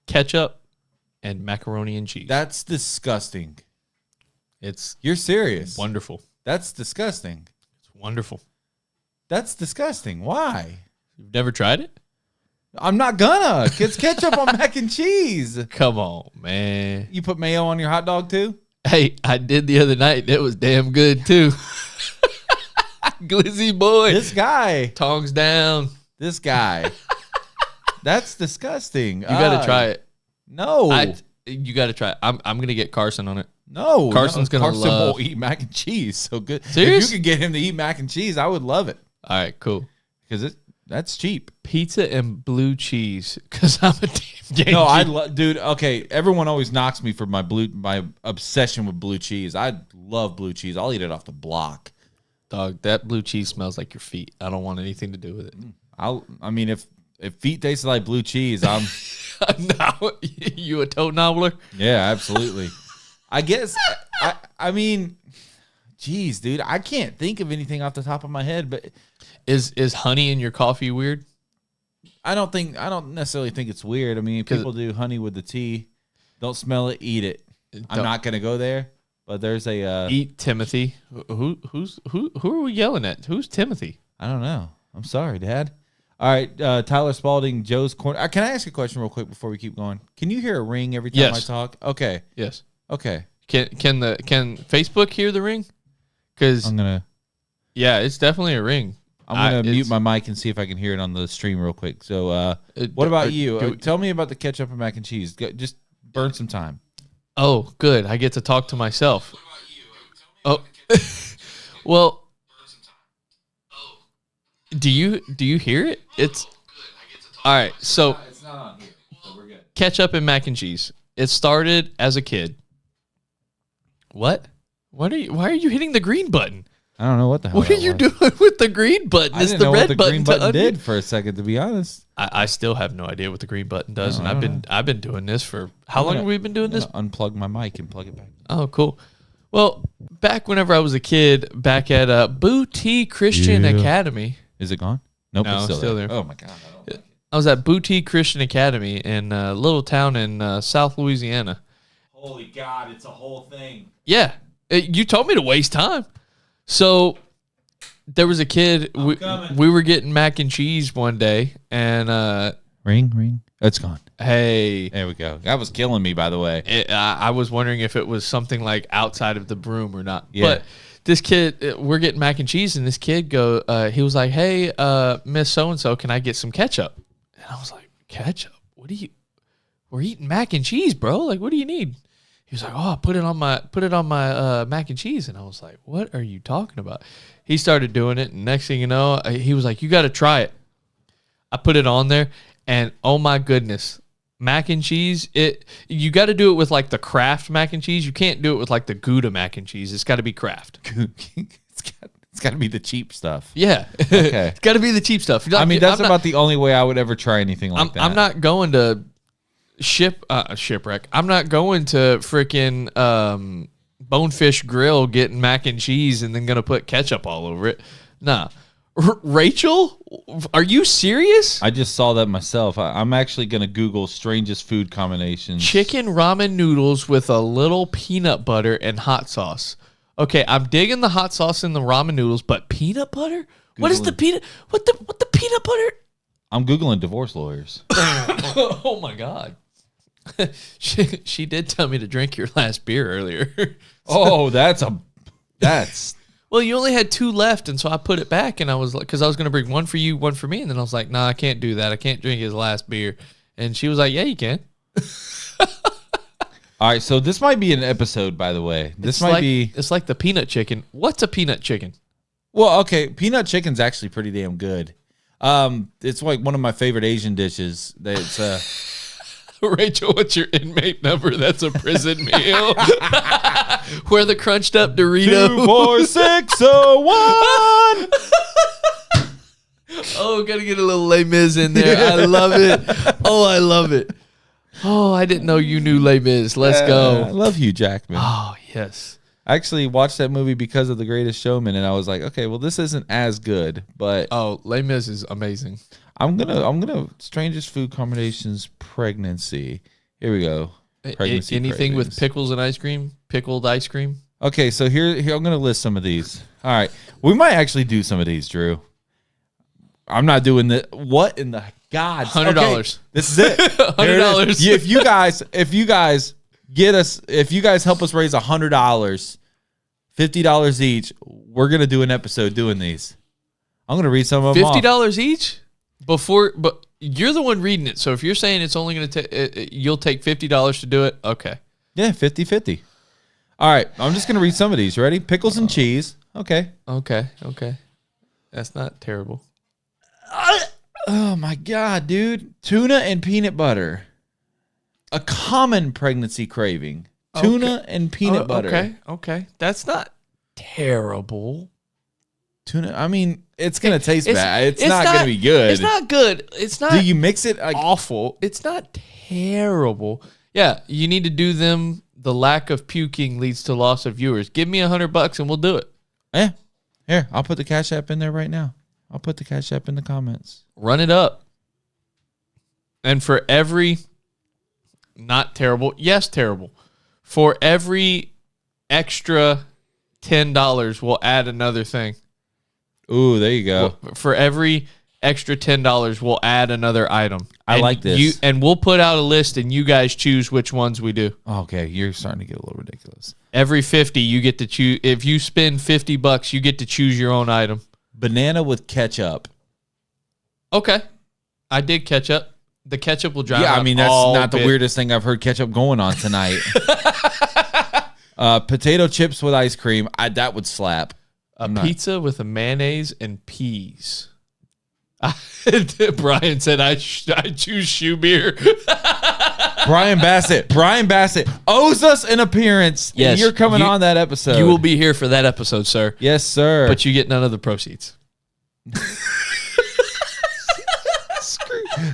B: Ketchup and macaroni and cheese.
A: That's disgusting.
B: You're
A: serious.
B: Wonderful.
A: That's disgusting.
B: It's wonderful.
A: That's disgusting. Why?
B: You've never tried it?
A: I'm not gonna. It's ketchup on mac and cheese.
B: Come on, man.
A: You put mayo on your hot dog too?
B: Hey, I did the other night. It was damn good too. Glizzy boy.
A: This guy.
B: Tongs down.
A: This guy. That's disgusting.
B: You got to try it.
A: No.
B: You got to try it. I'm going to get Carson on it.
A: No.
B: Carson's going to love.
A: Will eat mac and cheese. So good.
B: Serious?
A: If you could get him to eat mac and cheese, I would love it.
B: All right, cool.
A: Because that's cheap.
B: Pizza and blue cheese. Because I'm a damn Yankee.
A: No, dude. Okay, everyone always knocks me for my obsession with blue cheese. I love blue cheese. I'll eat it off the block.
B: Dog, that blue cheese smells like your feet. I don't want anything to do with it.
A: I mean, if feet tasted like blue cheese, I'm.
B: No, you a toe knobbler?
A: Yeah, absolutely. I guess. I mean, geez, dude, I can't think of anything off the top of my head, but
B: is honey in your coffee weird?
A: I don't necessarily think it's weird. I mean, people do honey with the tea. Don't smell it, eat it. I'm not gonna go there, but there's a
B: eat Timothy. Who are we yelling at? Who's Timothy?
A: I don't know. I'm sorry, Dad. All right, Tyler Spalding, Joe's Corner. Can I ask a question real quick before we keep going? Can you hear a ring every time I talk? Okay.
B: Yes.
A: Okay.
B: Can Facebook hear the ring? Because
A: I'm gonna.
B: Yeah, it's definitely a ring.
A: I'm gonna mute my mic and see if I can hear it on the stream real quick. So, what about you? Tell me about the ketchup and mac and cheese. Just burn some time.
B: Oh, good. I get to talk to myself. Oh, well. Do you hear it? It's all right. So
A: it's not on here, so we're good.
B: Ketchup and mac and cheese. It started as a kid. What? Why are you hitting the green button?
A: I don't know what the hell.
B: What are you doing with the green button?
A: I didn't know what the green button did for a second, to be honest.
B: I still have no idea what the green button does, and I've been doing this for how long have we been doing this?
A: Unplug my mic and plug it back.
B: Oh, cool. Well, back whenever I was a kid, back at Boutique Christian
A: Yeah.
B: Academy.
A: Is it gone? Nope,
B: No,
A: it's still there.
B: there.
A: Oh my god. I don't like it.
B: I was at Boutique Christian Academy in a little town in South Louisiana.
A: Holy God, it's a whole thing.
B: Yeah, you told me to waste time. So there was a kid.
A: coming.
B: We were getting mac and cheese one day, and
A: Ring. It's gone.
B: hey,
A: There we go. That was killing me, by the way.
B: I was wondering if it was something like outside of the broom or not.
A: Yeah.
B: But this kid, we're getting mac and cheese, and this kid he was like, "Hey, Miss So and So, can I get some ketchup?" And I was like, "Ketchup? We're eating mac and cheese, bro. Like, what do you need?" He was like, "Oh, put it on my mac and cheese." And I was like, "What are you talking about?" He started doing it, and next thing you know, he was like, "You got to try it." I put it on there, and oh my goodness, mac and cheese. You got to do it with like the Kraft mac and cheese. You can't do it with like the Gouda mac and cheese. It's got to be Kraft.
A: It's got to be the cheap stuff.
B: Yeah,
A: Okay.
B: it's got to be the cheap stuff.
A: I mean, that's
B: I'm
A: about the only way I would ever try anything like that.
B: I'm not going to shipwreck. I'm not going to freaking Bonefish Grill getting mac and cheese and then gonna put ketchup all over it. Nah. Rachel, are you serious?
A: I just saw that myself. I'm actually going to Google strangest food combinations.
B: Chicken ramen noodles with a little peanut butter and hot sauce. Okay, I'm digging the hot sauce in the ramen noodles, but peanut butter? What is the peanut? What the peanut butter?
A: I'm Googling divorce lawyers.
B: Oh my god. She did tell me to drink your last beer earlier.
A: Oh, that's
B: Well, you only had 2 left, and so I put it back, and I was like, because I was going to bring one for you, one for me, and then I was like, nah, I can't do that. I can't drink his last beer. And she was like, yeah, you can.
A: all right. So this might be an episode, by the way. This might be.
B: It's like the peanut chicken. What's a peanut chicken?
A: Well, okay. Peanut chicken's actually pretty damn good. It's like one of my favorite Asian dishes. It's
B: Rachel, what's your inmate number? That's a prison meal. Where the crunched up Dorito.
A: 24601.
B: Oh, gotta get a little Les Mis in there. I love it. Oh, I love it. Oh, I didn't know you knew Les Mis. Let's
A: I
B: go.
A: love Hugh Jackman.
B: Oh, yes.
A: I actually watched that movie because of The Greatest Showman, and I was like, okay, well, this isn't as good, but
B: Oh, Les Mis is amazing.
A: I'm gonna strangest food combinations pregnancy. Here we go. Pregnancy
B: Anything with
A: cravings.
B: pickles and ice cream? Pickled ice cream?
A: Okay, so here I'm gonna list some of these. All right, we might actually do some of these, Drew. I'm not doing the what in the God.
B: $100.
A: Okay, this is it.
B: $100.
A: If you guys help us raise $100, $50 each, we're gonna do an episode doing these. I'm gonna read some of them.
B: $50 each? But you're the one reading it. So if you're saying it's only going to take, you'll take $50 to do it. Okay.
A: Yeah, 50-50. All right, I'm just gonna read some of these. Ready? Pickles and cheese. Okay.
B: Okay. That's not terrible.
A: Oh my God, dude. Tuna and peanut butter. A common pregnancy craving. Tuna and peanut butter.
B: Okay. That's not terrible.
A: Tuna. I mean, it's gonna taste
B: It's-
A: bad. It's not gonna be good.
B: It's not good. It's not
A: Do you mix it? Like,
B: awful. It's not terrible. Yeah, you need to do them. The lack of puking leads to loss of viewers. Give me $100 and we'll do it.
A: yeah. Here, I'll put the Cash App in there right now. I'll put the Cash App in the comments.
B: Run it up. And for every, not terrible, yes, terrible. For every extra $10, we'll add another thing.
A: Ooh, there you go.
B: For every extra $10, we'll add another item.
A: I
B: And
A: like this.
B: And we'll put out a list, and you guys choose which ones we do.
A: Okay, you're starting to get a little ridiculous.
B: Every 50, you get to choose. If you spend $50, you get to choose your own item.
A: Banana with ketchup.
B: Okay, I did ketchup. The ketchup will drive.
A: Yeah, I mean, that's
B: all
A: not the
B: bit.
A: weirdest thing I've heard ketchup going on tonight. Potato chips with ice cream. That would slap.
B: Pizza with a mayonnaise and peas. Brian said, I choose shoe beer.
A: Brian Bassett owes us an appearance.
B: Yes,
A: You're coming
B: you-
A: on that episode.
B: You will be here for that episode, sir.
A: Yes, sir.
B: But you get none of the proceeds.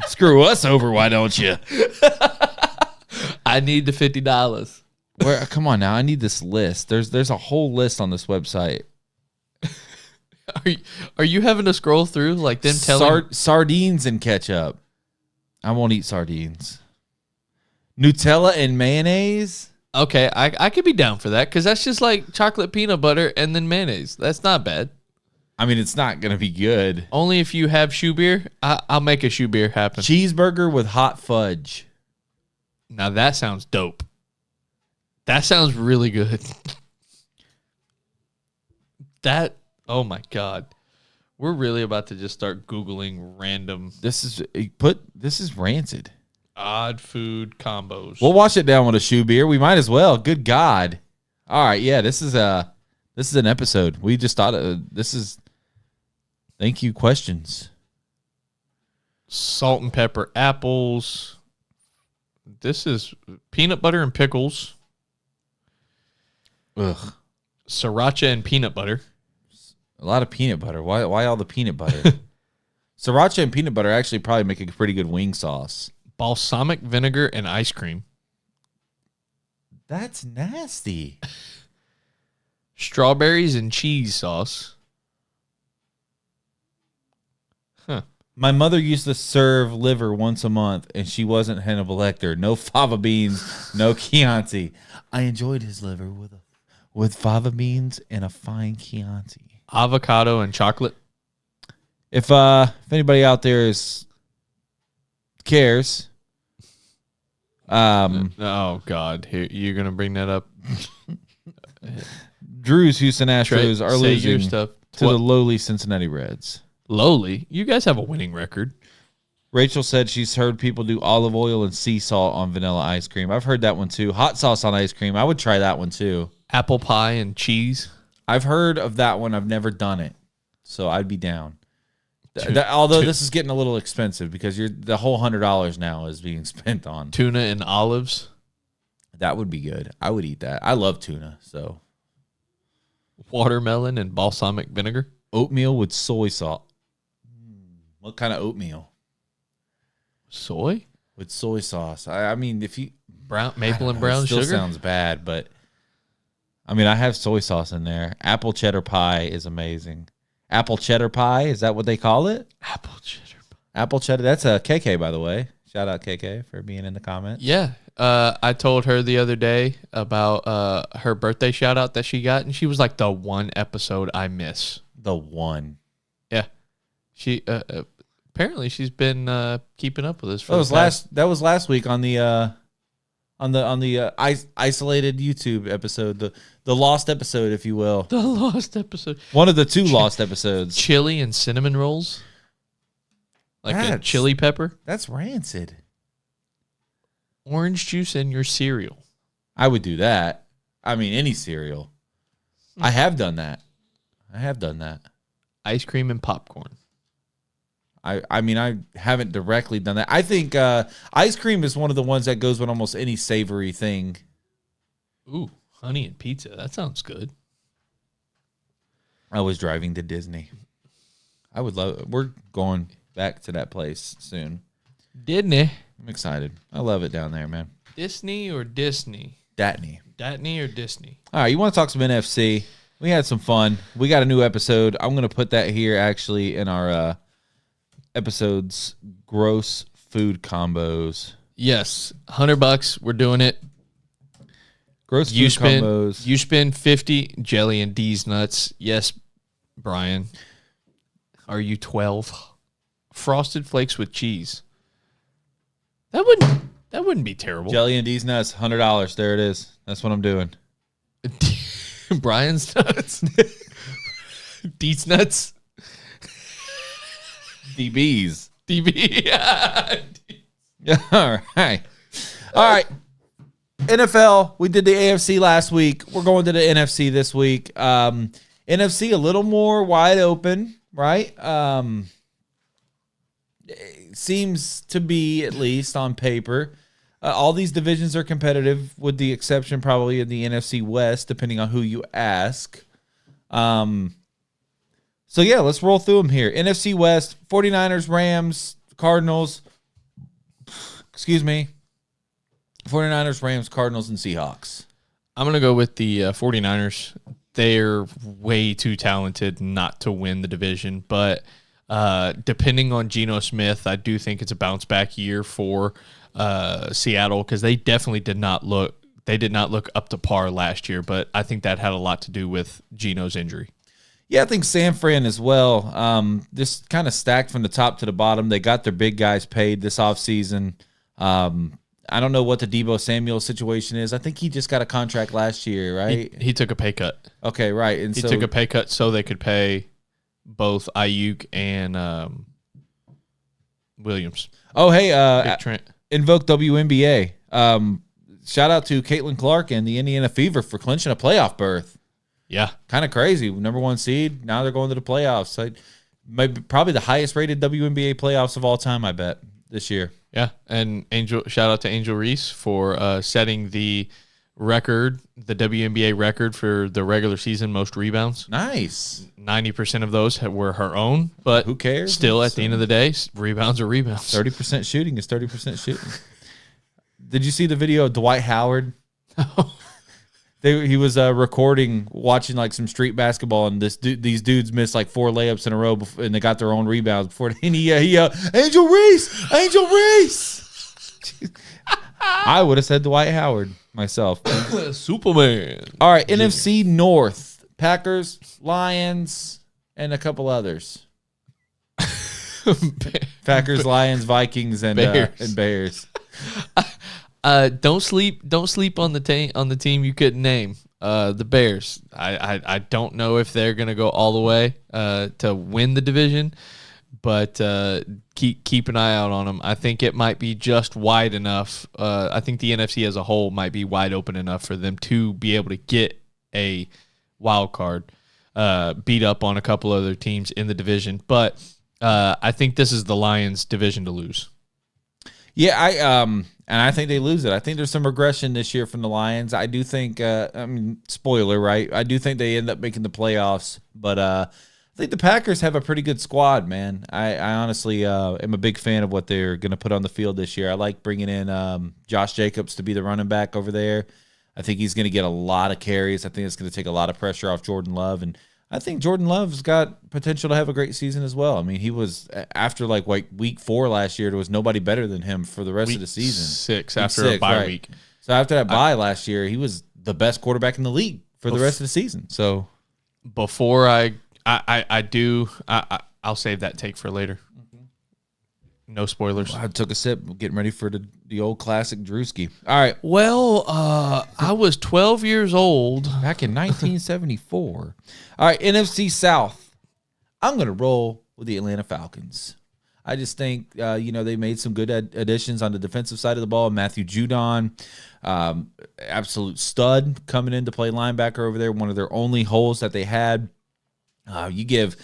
A: Screw us over, why don't you?
B: I need the $50.
A: Where? Come on now. I need this list. There's a whole list on this website.
B: Are you having to scroll through like them telling
A: Sardines and ketchup. I won't eat sardines. Nutella and mayonnaise.
B: Okay, I could be down for that because that's just like chocolate peanut butter and then mayonnaise. That's not bad.
A: I mean, it's not gonna be good.
B: Only if you have shoe beer, I'll make a shoe beer happen.
A: Cheeseburger with hot fudge.
B: Now that sounds dope. That sounds really good. Oh my God. We're really about to just start Googling random
A: This is rancid.
B: odd food combos.
A: We'll wash it down with a shoe beer. We might as well. Good God. All right, yeah, this is an episode. We just thought this is thank you questions.
B: Salt and pepper apples. This is peanut butter and pickles.
A: Ugh.
B: Sriracha and peanut butter.
A: A lot of peanut butter. Why all the peanut butter? Sriracha and peanut butter actually probably make a pretty good wing sauce.
B: Balsamic vinegar and ice cream.
A: That's nasty.
B: Strawberries and cheese sauce. Huh.
A: My mother used to serve liver once a month, and she wasn't Hannibal Lecter. No fava beans, no Chianti. I enjoyed his liver with fava beans and a fine Chianti.
B: Avocado and chocolate.
A: If anybody out there cares,
B: Oh God, here you're gonna bring that up.
A: Drew's Houston Astros are
B: Say your
A: losing
B: stuff.
A: to the lowly Cincinnati Reds.
B: Lowly. You guys have a winning record.
A: Rachel said she's heard people do olive oil and sea salt on vanilla ice cream. I've heard that one too. Hot sauce on ice cream. I would try that one too.
B: Apple pie and cheese.
A: I've heard of that one. I've never done it, so I'd be down. Although this is getting a little expensive because the whole $100 now is being spent on
B: Tuna and olives.
A: that. Would be good. I would eat that. I love tuna. So
B: Watermelon and balsamic vinegar.
A: oatmeal with soy salt. What kind of oatmeal
B: Soy.
A: with soy sauce? I mean, if you
B: Maple and
A: it
B: brown
A: still
B: sugar.
A: sounds bad, but I mean, I have soy sauce in there. Apple cheddar pie is amazing. Apple cheddar pie, is that what they call it?
B: Apple cheddar pie.
A: Apple cheddar. That's a KK, by the way. Shout out KK for being in the comments.
B: Yeah. I told her the other day about her birthday shout out that she got, and she was like the one episode I miss.
A: The one.
B: Yeah. She apparently she's been keeping up with us for
A: That was last week on the isolated YouTube episode, the lost episode, if you will.
B: the lost episode.
A: One of the two lost episodes.
B: Chili and cinnamon rolls. Like a
A: That's-
B: chili pepper.
A: That's rancid.
B: Orange juice in your cereal.
A: I would do that. I mean, any cereal. I have done that.
B: Ice cream and popcorn.
A: I mean, I haven't directly done that. I think ice cream is one of the ones that goes with almost any savory thing.
B: Ooh, honey and pizza. That sounds good.
A: I was driving to Disney. I would love. We're going back to that place soon.
B: Disney.
A: I'm excited. I love it down there, man.
B: Disney or Disney?
A: Datney.
B: Datney or Disney?
A: All right, you want to talk some NFC? We had some fun. We got a new episode. I'm going to put that here actually in our episodes, gross food combos.
B: Yes, $100. We're doing it.
A: Gross food combos.
B: You spend 50 jelly and D's nuts. Yes, Brian. Are you 12? Frosted Flakes with cheese. That wouldn't be terrible.
A: Jelly and D's nuts, $100. There it is. That's what I'm doing.
B: Brian's nuts. D's nuts.
A: DBs.
B: DB.
A: Yeah. All right. NFL. We did the AFC last week. We're going to the NFC this week. NFC a little more wide open, right? It seems to be, at least on paper. All these divisions are competitive, with the exception probably of the NFC West, depending on who you ask. So, yeah, let's roll through them here. NFC West, 49ers, Rams, Cardinals. Excuse me. 49ers, Rams, Cardinals, and Seahawks.
B: I'm going to go with the 49ers. They're way too talented not to win the division, but depending on Geno Smith, I do think it's a bounce back year for Seattle because they definitely did not look up to par last year, but I think that had a lot to do with Geno's injury.
A: Yeah, I think San Fran as well. Just kind of stacked from the top to the bottom. They got their big guys paid this offseason. I don't know what the Deebo Samuel situation is. I think he just got a contract last year, right?
B: He took a pay cut.
A: Okay, right. And
B: he took a pay cut so they could pay both Ayuk and Williams.
A: Oh, hey,
B: Trent.
A: Invoke WNBA. Shout out to Caitlin Clark and the Indiana Fever for clinching a playoff berth.
B: Yeah.
A: Kind of crazy. Number 1 seed. Now they're going to the playoffs. Probably the highest rated WNBA playoffs of all time, I bet, this year.
B: Yeah. And shout out to Angel Reese for setting the record, the WNBA record for the regular season most rebounds.
A: Nice.
B: 90% of those were her own, but
A: who cares?
B: Still, at the end of the day, rebounds are rebounds.
A: 30% shooting is 30% shooting. Did you see the video of Dwight Howard? He was recording, watching like some street basketball, and these dudes missed like 4 layups in a row, and they got their own rebounds before. And he Angel Reese, Angel Reese. I would have said Dwight Howard myself.
B: Superman.
A: All right, NFC North: Packers, Lions, and a couple others. Packers, Lions, Vikings, and Bears.
B: Don't sleep on the team you couldn't name. The Bears. I don't know if they're gonna go all the way to win the division, but keep an eye out on them. I think it might be just wide enough. I think the NFC as a whole might be wide open enough for them to be able to get a wild card, beat up on a couple other teams in the division. But I think this is the Lions' division to lose.
A: Yeah, and I think they lose it. I think there's some regression this year from the Lions. I do think, spoiler, right? I do think they end up making the playoffs, but I think the Packers have a pretty good squad, man. I honestly am a big fan of what they're going to put on the field this year. I like bringing in Josh Jacobs to be the running back over there. I think he's going to get a lot of carries. I think it's going to take a lot of pressure off Jordan Love, and I think Jordan Love's got potential to have a great season as well. I mean, he was after like week 4 last year, there was nobody better than him for the rest of the season.
B: A bye week.
A: So after that bye last year, he was the best quarterback in the league for the rest of the season. So
B: before I'll save that take for later. No spoilers.
A: I took a sip, getting ready for the old classic Drewski. All right.
B: Well, I was 12 years old.
A: Back in 1974. All right, NFC South. I'm going to roll with the Atlanta Falcons. I just think, they made some good additions on the defensive side of the ball. Matthew Judon, absolute stud coming in to play linebacker over there, one of their only holes that they had. You give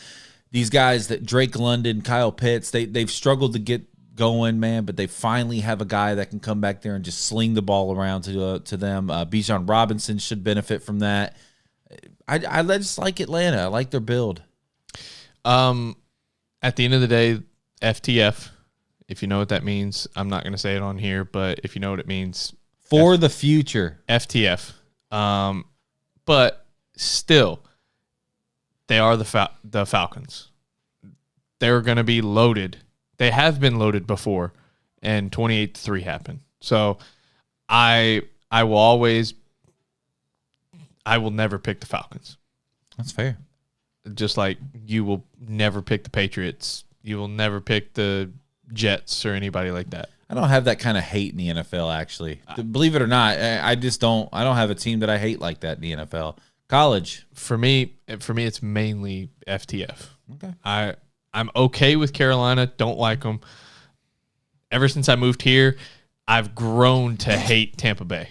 A: these guys that Drake London, Kyle Pitts, they've struggled to get going, man, but they finally have a guy that can come back there and just sling the ball around to them. Bijan Robinson should benefit from that. I just like Atlanta. I like their build.
B: At the end of the day, FTF, if you know what that means, I'm not going to say it on here, but if you know what it means.
A: For the future.
B: FTF. But still, they are the Falcons. They're going to be loaded. They have been loaded before, and 28-3 happened. So I will never pick the Falcons.
A: That's fair.
B: Just like you will never pick the Patriots. You will never pick the Jets or anybody like that.
A: I don't have that kind of hate in the NFL, actually. Believe it or not, I just don't. I don't have a team that I hate like that in the NFL. College.
B: For me, it's mainly FTF.
A: Okay.
B: I'm okay with Carolina. Don't like them. Ever since I moved here, I've grown to hate Tampa Bay.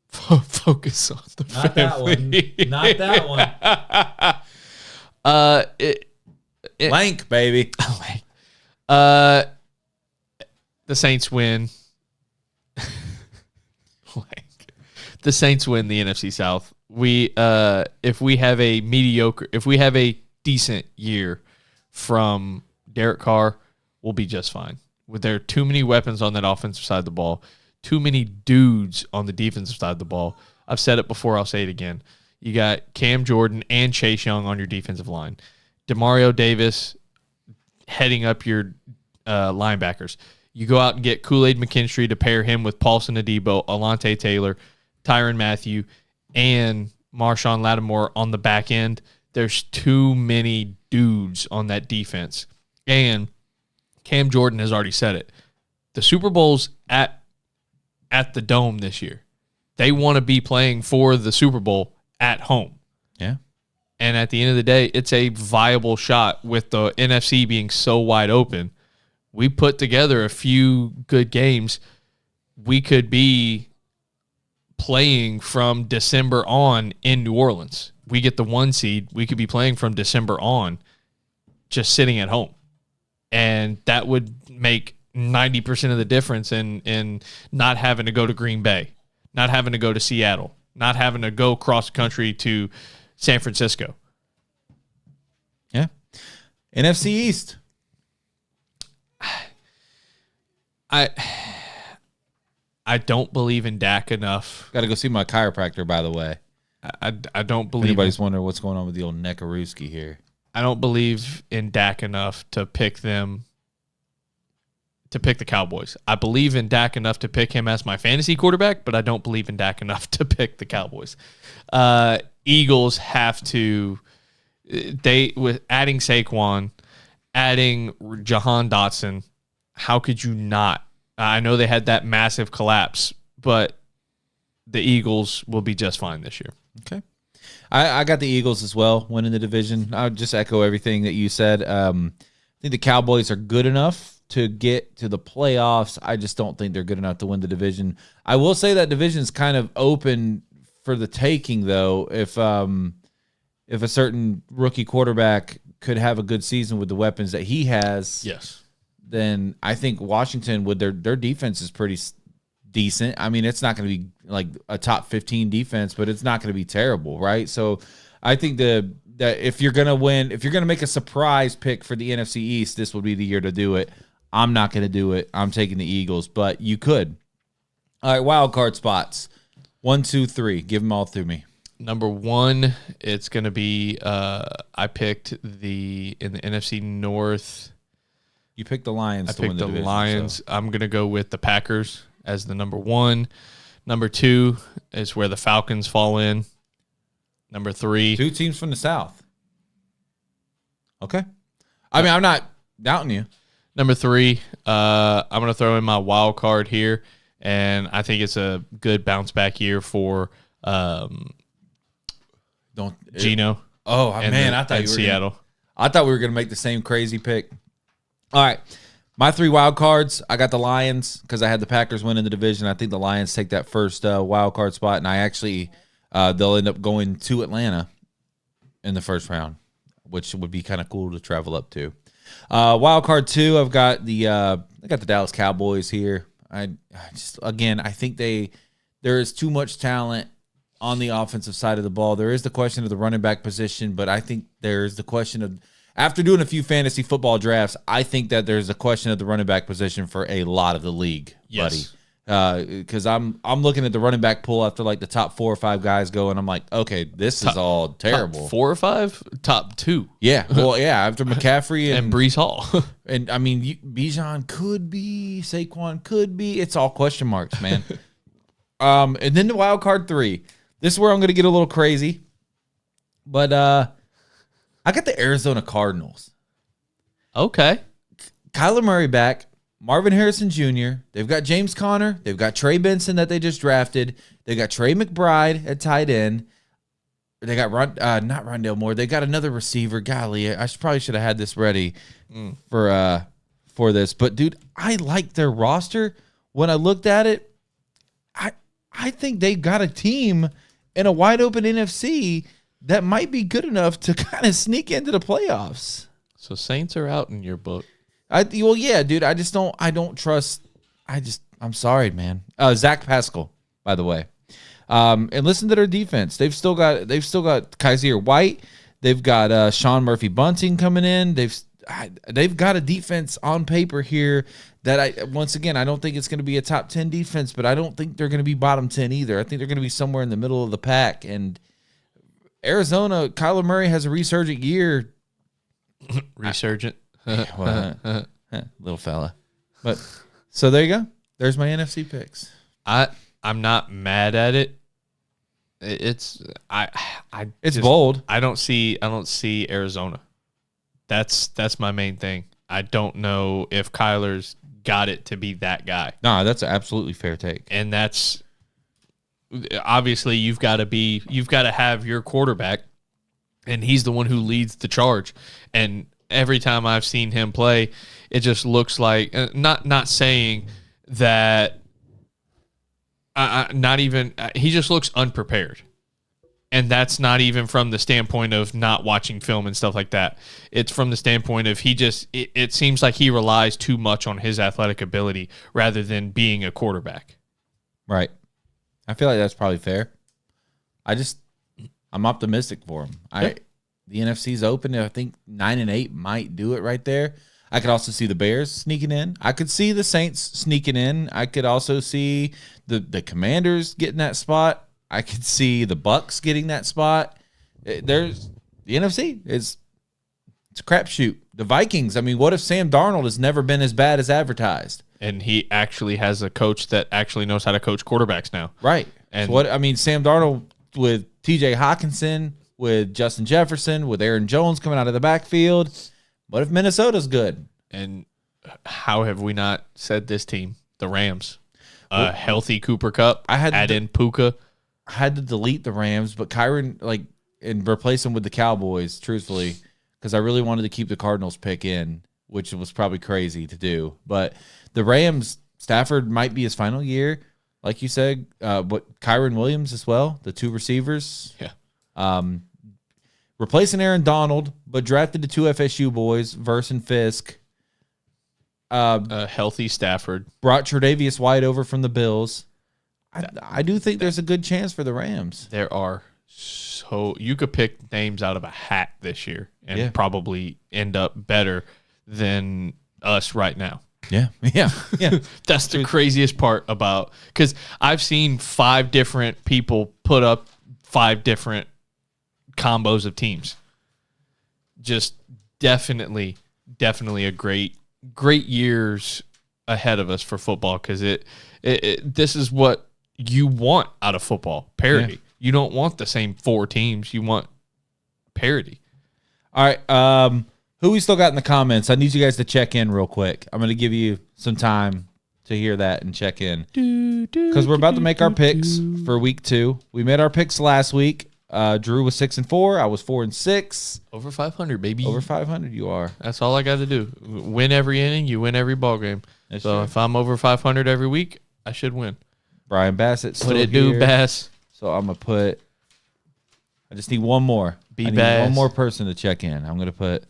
B: Focus on the
A: Not
B: family.
A: That one. Not that one. Blank, baby.
B: The Saints win. The Saints win the NFC South. If we have a decent year from Derek Carr, we'll be just fine. There are too many weapons on that offensive side of the ball, too many dudes on the defensive side of the ball. I've said it before. I'll say it again. You got Cam Jordan and Chase Young on your defensive line. Demario Davis heading up your linebackers. You go out and get Kool-Aid McKinstry to pair him with Paulson Adebo, Alante Taylor, Tyrann Mathieu, and Marshawn Lattimore on the back end. There's too many dudes on that defense. And Cam Jordan has already said it. The Super Bowl's at the Dome this year. They want to be playing for the Super Bowl at home.
A: Yeah.
B: And at the end of the day, it's a viable shot with the NFC being so wide open. We put together a few good games. We could be playing from December on in New Orleans. We get the 1 seed. We could be playing from December on just sitting at home. And that would make 90% of the difference in not having to go to Green Bay, not having to go to Seattle, not having to go cross country to San Francisco.
A: Yeah. NFC East.
B: I don't believe in Dak enough.
A: Got to go see my chiropractor, by the way.
B: I don't believe.
A: Anybody's wondering what's going on with the old Neckarooski here.
B: I don't believe in Dak enough to pick them. To pick the Cowboys. I believe in Dak enough to pick him as my fantasy quarterback, but I don't believe in Dak enough to pick the Cowboys. Eagles have to. With adding Saquon, adding Jahan Dotson. How could you not? I know they had that massive collapse, but the Eagles will be just fine this year.
A: Okay. I got the Eagles as well, winning the division. I would just echo everything that you said. I think the Cowboys are good enough to get to the playoffs. I just don't think they're good enough to win the division. I will say that division's kind of open for the taking, though. If a certain rookie quarterback could have a good season with the weapons that he has,
B: yes,
A: then I think Washington, with their defense, is pretty decent. I mean, it's not going to be like a top 15 defense, but it's not going to be terrible, right? So I think that if you're going to win, if you're going to make a surprise pick for the NFC East, this would be the year to do it. I'm not going to do it. I'm taking the Eagles, but you could. All right, wild card spots. 1, 2, 3. Give them all to me.
B: Number 1, it's going to be I picked in the NFC North.
A: You picked the Lions.
B: I
A: to win
B: picked
A: the
B: the
A: division,
B: Lions.
A: So.
B: I'm going to go with the Packers as the number 1. Number 2 is where the Falcons fall in. Number 3.
A: 2 teams from the South. Okay. I mean, I'm not doubting you.
B: Number 3, I'm going to throw in my wild card here, and I think it's a good bounce back year for Geno.
A: I thought you were
B: Seattle.
A: I thought we were going to make the same crazy pick. All right. My 3 wild cards, I got the Lions because I had the Packers winning the division. I think the Lions take that first wild card spot, and I actually they'll end up going to Atlanta in the first round, which would be kind of cool to travel up to. Wild card 2, I got the Dallas Cowboys here. I think there is too much talent on the offensive side of the ball. There is the question of the running back position, but I think there's the question of, after doing a few fantasy football drafts, I think that there's a question of the running back position for a lot of the league,
B: yes,
A: buddy. Because I'm looking at the running back pool after like the top 4 or 5 guys go, and I'm like, okay, this is all terrible.
B: Top 4 or 5? Top 2.
A: Yeah, well, yeah, after McCaffrey
B: and Breece Hall.
A: And I mean, Bijan could be, Saquon could be. It's all question marks, man. And then the wild card 3. This is where I'm going to get a little crazy, but I got the Arizona Cardinals.
B: Okay.
A: Kyler Murray back, Marvin Harrison Jr. They've got James Conner. They've got Trey Benson that they just drafted. They got Trey McBride at tight end. They got not Rondale Moore. They got another receiver. Golly, I probably should have had this ready for this. But dude, I like their roster. When I looked at it, I think they got a team in a wide open NFC that might be good enough to kind of sneak into the playoffs.
B: So Saints are out in your book.
A: Well, yeah, dude. I don't trust. I'm sorry, man. Zach Pascal, by the way. And listen to their defense. They've still got Kaiser White. They've got Sean Murphy Bunting coming in. they've got a defense on paper here that once again, I don't think it's going to be a top 10 defense, but I don't think they're going to be bottom 10 either. I think they're going to be somewhere in the middle of the pack. And Arizona, Kyler Murray has a resurgent year.
B: Resurgent.
A: Little fella. But so there you go. There's my NFC picks.
B: I'm not mad at it. It's
A: bold.
B: I don't see Arizona. That's my main thing. I don't know if Kyler's got it to be that guy.
A: No, that's an absolutely fair take.
B: And that's obviously you've got to have your quarterback, and he's the one who leads the charge. And every time I've seen him play, it just looks like not saying that. He just looks unprepared. And that's not even from the standpoint of not watching film and stuff like that. It's from the standpoint of it seems like he relies too much on his athletic ability rather than being a quarterback.
A: Right. I feel like that's probably fair. I'm optimistic for him. The NFC's open. I think 9-8 might do it right there. I could also see the Bears sneaking in. I could see the Saints sneaking in. I could also see the Commanders getting that spot. I could see the Bucks getting that spot. There's the NFC it's a crapshoot. The Vikings. I mean, what if Sam Darnold has never been as bad as advertised?
B: And he actually has a coach that actually knows how to coach quarterbacks now.
A: Right. And so Sam Darnold with T.J. Hawkinson, with Justin Jefferson, with Aaron Jones coming out of the backfield. What if Minnesota's good?
B: And how have we not said this team? The Rams. Healthy Cooper Kupp. Add in Puka.
A: I had to delete the Rams, but Kyron, and replace them with the Cowboys, truthfully, because I really wanted to keep the Cardinals pick in, which was probably crazy to do. But the Rams, Stafford might be his final year, like you said, but Kyron Williams as well, the two receivers.
B: Yeah.
A: Replacing Aaron Donald, but drafted the two FSU boys, Verse and Fisk.
B: A healthy Stafford.
A: Brought Tre'Davious White over from the Bills. I do think there's a good chance for the Rams.
B: There are you could pick names out of a hat this year and probably end up better than us right now.
A: Yeah.
B: That's the craziest part about, because I've seen 5 different people put up 5 different combos of teams. Just definitely a great years ahead of us for football, because this is what you want out of football, parity. Yeah. You don't want the same 4 teams. You want parity.
A: All right. Who we still got in the comments? I need you guys to check in real quick. I'm going to give you some time to hear that and check in, because we're about to make our picks for week 2. We made our picks last week. Drew was 6-4. I was 4-6.
B: Over 500, baby.
A: Over 500, you are.
B: That's all I got to do. Win every inning. You win every ball game.
A: That's
B: so
A: true.
B: If I'm over 500 every week, I should win.
A: Brian Bassett still
B: What it
A: here.
B: do, Bass?
A: So I'm going to put. I just need one more. I need
B: Bass.
A: one more person to check in. I'm going to put.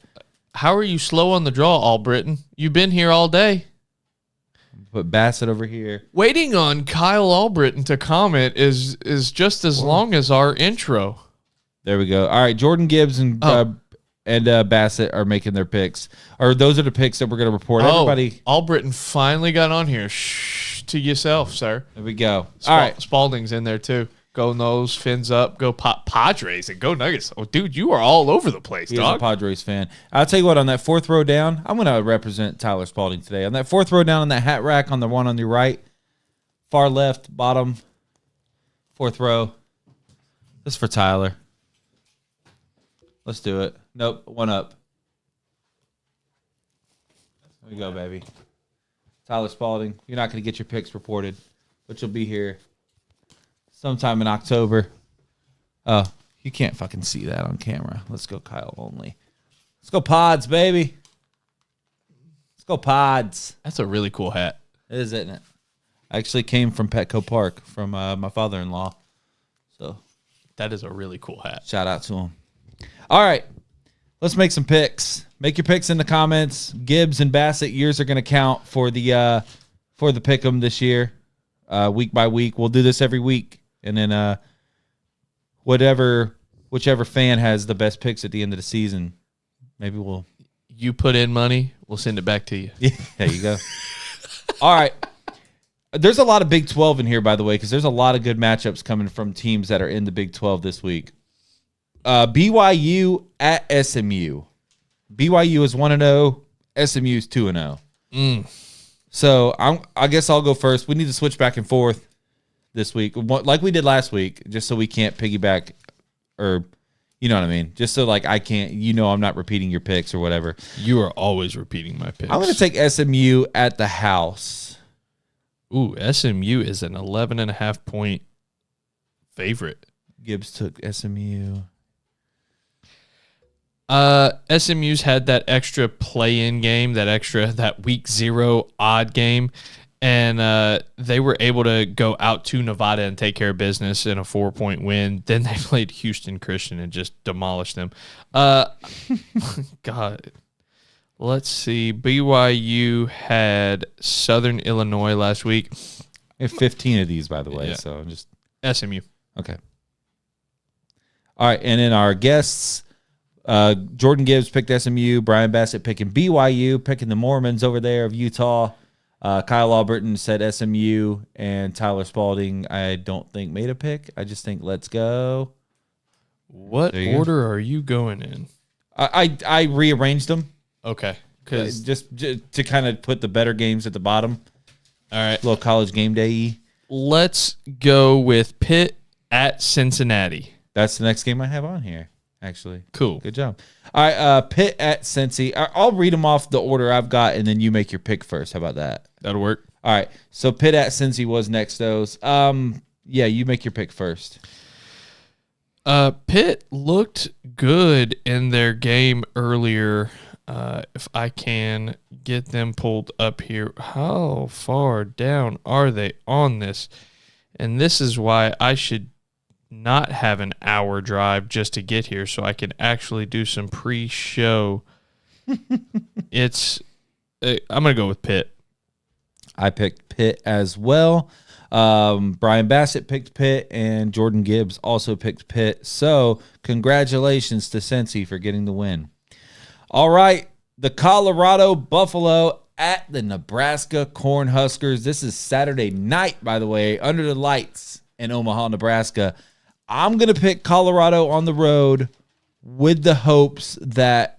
B: How are you slow on the draw, Albritton? You've been here all day.
A: Put Bassett over here.
B: Waiting on Kyle Albritton to comment is just as long as our intro.
A: There we go. All right, Jordan Gibbs and Bassett are making their picks. Or those are the picks that we're going to report. Everybody.
B: Albritton finally got on here. Shh to yourself, sir.
A: There we go. All right.
B: Spalding's in there too. Go Nose, fins up, go Padres, and go Nuggets. Oh, dude, you are all over the place,
A: He's
B: dog.
A: a Padres fan. I'll tell you what, on that 4th row down, I'm going to represent Tyler Spalding today. On that 4th row down on that hat rack, on the one on your right, far left, bottom, 4th row. This is for Tyler. Let's do it. Nope, one up. There we go, baby. Tyler Spalding. You're not going to get your picks reported, but you'll be here sometime in October. Oh, you can't fucking see that on camera. Let's go Kyle only. Let's go Pods, baby. Let's go Pods.
B: That's a really cool hat.
A: It is, isn't it? I actually came from Petco Park from my father-in-law. So
B: that is a really cool hat.
A: Shout out to him. All right. Let's make some picks. Make your picks in the comments. Gibbs and Bassett, yours are going to count for the pick'em this year, week by week. We'll do this every week, and then whichever fan has the best picks at the end of the season, maybe we'll
B: You put in money, we'll send it back to you.
A: Yeah, there you go. All right. There's a lot of Big 12 in here, by the way, because there's a lot of good matchups coming from teams that are in the Big 12 this week. BYU at SMU. BYU is 1-0. SMU is 2-0. So I guess I'll go first. We need to switch back and forth this week, like we did last week, just so we can't piggyback, or you know what I mean. Just so like I can't, I'm not repeating your picks or whatever.
B: You are always repeating my picks.
A: I'm going to take SMU at the house.
B: Ooh, SMU is an 11.5 point favorite.
A: Gibbs took SMU.
B: SMU's had that extra play-in game, that week 0 odd game, and they were able to go out to Nevada and take care of business in a 4-point win. Then they played Houston Christian and just demolished them. God, let's see. BYU had Southern Illinois last week.
A: I have 15 of these, by the way.
B: Yeah.
A: So just
B: SMU.
A: okay. All right, and then our guests. Jordan Gibbs picked SMU. Brian Bassett picking BYU, picking the Mormons over there of Utah. Kyle Alberton said SMU, and Tyler Spalding, I don't think made a pick. I just think let's go.
B: What order are you going in?
A: I rearranged them.
B: Okay.
A: Just to kind of put the better games at the bottom.
B: All right.
A: Little college game day.
B: Let's go with Pitt at Cincinnati.
A: That's the next game I have on here, actually.
B: Cool.
A: Good job. All right, Pitt at Cincy. I'll read them off the order I've got, and then you make your pick first. How about that?
B: That'll work.
A: All right, so Pitt at Cincy was next, those. Yeah, you make your pick first.
B: Pitt looked good in their game earlier. If I can get them pulled up here. How far down are they on this? And this is why I should not have an hour drive just to get here, so I can actually do some pre-show. I'm going to go with Pitt.
A: I picked Pitt as well. Brian Bassett picked Pitt, and Jordan Gibbs also picked Pitt. So congratulations to Cincy for getting the win. All right, the Colorado Buffalo at the Nebraska Cornhuskers. This is Saturday night, by the way, under the lights in Omaha, Nebraska. I'm going to pick Colorado on the road with the hopes that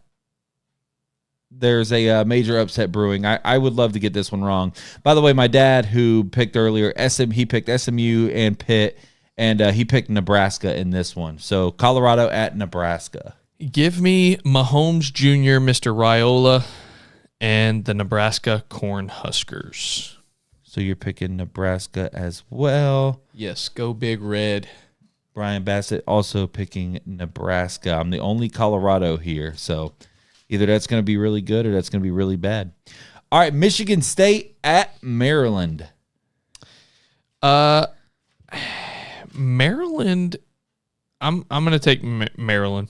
A: there's a major upset brewing. I would love to get this one wrong. By the way, my dad, who picked earlier, he picked SMU and Pitt, and he picked Nebraska in this one. So Colorado at Nebraska.
B: Give me Mahomes Jr., Mr. Raiola, and the Nebraska Cornhuskers.
A: So you're picking Nebraska as well.
B: Yes, go Big Red.
A: Brian Bassett also picking Nebraska. I'm the only Colorado here, so either that's going to be really good or that's going to be really bad. All right, Michigan State at Maryland.
B: Maryland. I'm going to take Maryland.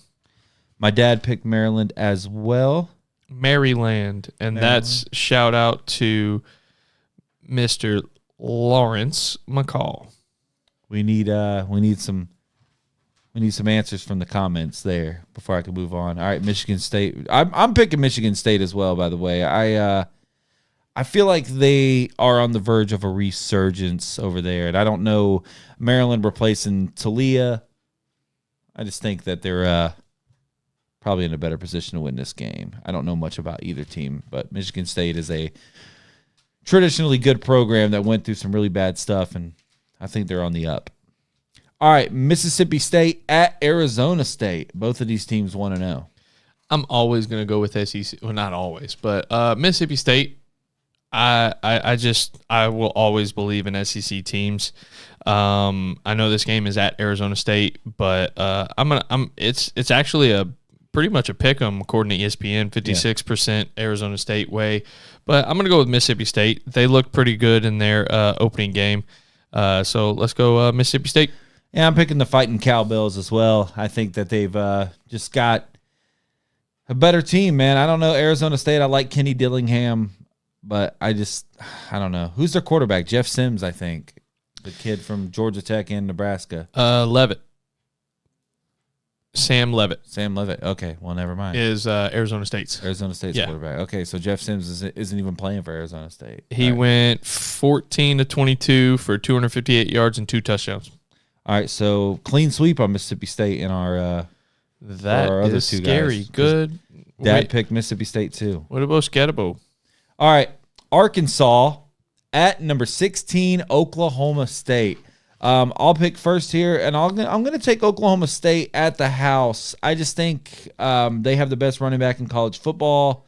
A: My dad picked Maryland as well.
B: Maryland, and that's shout out to Mr. Lawrence McCall.
A: We need some answers from the comments there before I can move on. All right, Michigan State. I'm picking Michigan State as well, by the way. I feel like they are on the verge of a resurgence over there, and I don't know Maryland replacing Talia. I just think that they're probably in a better position to win this game. I don't know much about either team, but Michigan State is a traditionally good program that went through some really bad stuff, and I think they're on the up. All right, Mississippi State at Arizona State. Both of these teams 1-0.
B: I'm always going to go with SEC. Well, not always, but Mississippi State. I will always believe in SEC teams. I know this game is at Arizona State, but it's actually pretty much a pick 'em according to ESPN. 56% Arizona State way, but I'm gonna go with Mississippi State. They look pretty good in their opening game, so let's go Mississippi State.
A: Yeah, I'm picking the Fighting Cowbells as well. I think that they've just got a better team, man. I don't know Arizona State. I like Kenny Dillingham, but I don't know. Who's their quarterback? Jeff Sims, I think. The kid from Georgia Tech and Nebraska.
B: Levitt. Sam Levitt
A: Sam Levitt. Okay, well, never mind.
B: is Arizona State's.
A: Arizona State's
B: Yeah.
A: quarterback. Okay, so Jeff Sims isn't even playing for Arizona State.
B: He
A: All right.
B: went 14 to 22 for 258 yards and 2 touchdowns.
A: All right, so clean sweep on Mississippi State in our
B: That
A: our other
B: is
A: two
B: scary.
A: guys.
B: Good.
A: dad
B: Wait,
A: picked Mississippi State too.
B: what about Scatabo?
A: All right, Arkansas at number 16, Oklahoma State. I'll pick first here, and I'm going to take Oklahoma State at the house. I just think they have the best running back in college football.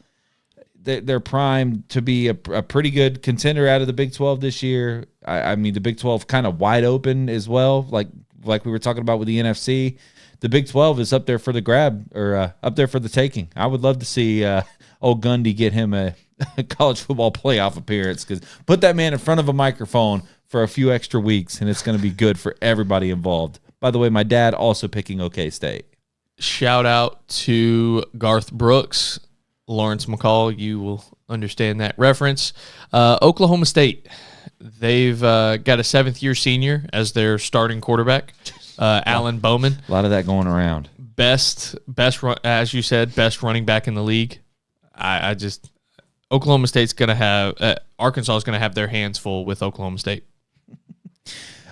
A: They're primed to be a pretty good contender out of the Big 12 this year. I mean, the Big 12 kind of wide open as well, like we were talking about with the NFC. The Big 12 is up there for the grab, or up there for the taking. I would love to see old Gundy get him a college football playoff appearance, because put that man in front of a microphone for a few extra weeks, and it's going to be good for everybody involved. By the way, my dad also picking OK State.
B: Shout out to Garth Brooks, Lawrence McCall. You will understand that reference. Oklahoma State, they've got a seventh-year senior as their starting quarterback, Alan Bowman.
A: A lot of that going around.
B: Best as you said, best running back in the league. Oklahoma State's going to have Arkansas is going to have their hands full with Oklahoma State.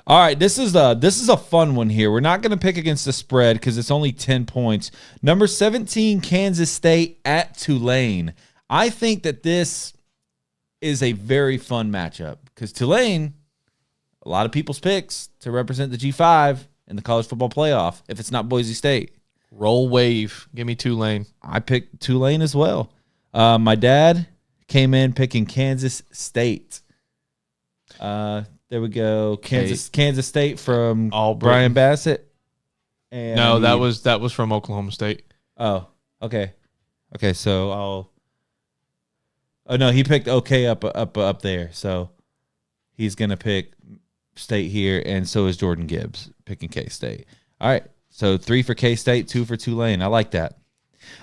A: All right, this is a fun one here. We're not going to pick against the spread because it's only 10 points. Number 17, Kansas State at Tulane. I think that this is a very fun matchup because Tulane, a lot of people's picks to represent the G5 in the college football playoff, if it's not Boise State.
B: Roll wave. Give me Tulane.
A: I picked Tulane as well. My dad came in picking Kansas State. There we go. Kansas State from
B: All
A: Brian Bassett. And
B: No, that was from Oklahoma State.
A: Oh, okay. Okay, so I'll. Oh no, he picked OK up there. So he's gonna pick State here, and so is Jordan Gibbs picking K State. All right, so 3 for K State, 2 for Tulane. I like that.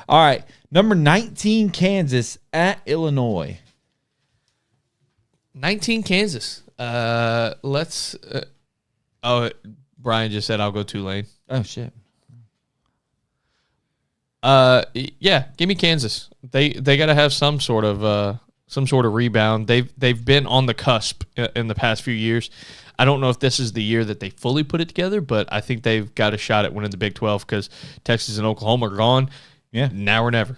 A: All right, number 19, Kansas at Illinois.
B: 19 Kansas. Let's. Brian just said I'll go Tulane.
A: Oh shit.
B: Yeah, give me Kansas. They got to have some sort of rebound. They've been on the cusp in the past few years. I don't know if this is the year that they fully put it together, but I think they've got a shot at winning the Big 12 because Texas and Oklahoma are gone.
A: Yeah,
B: now or never.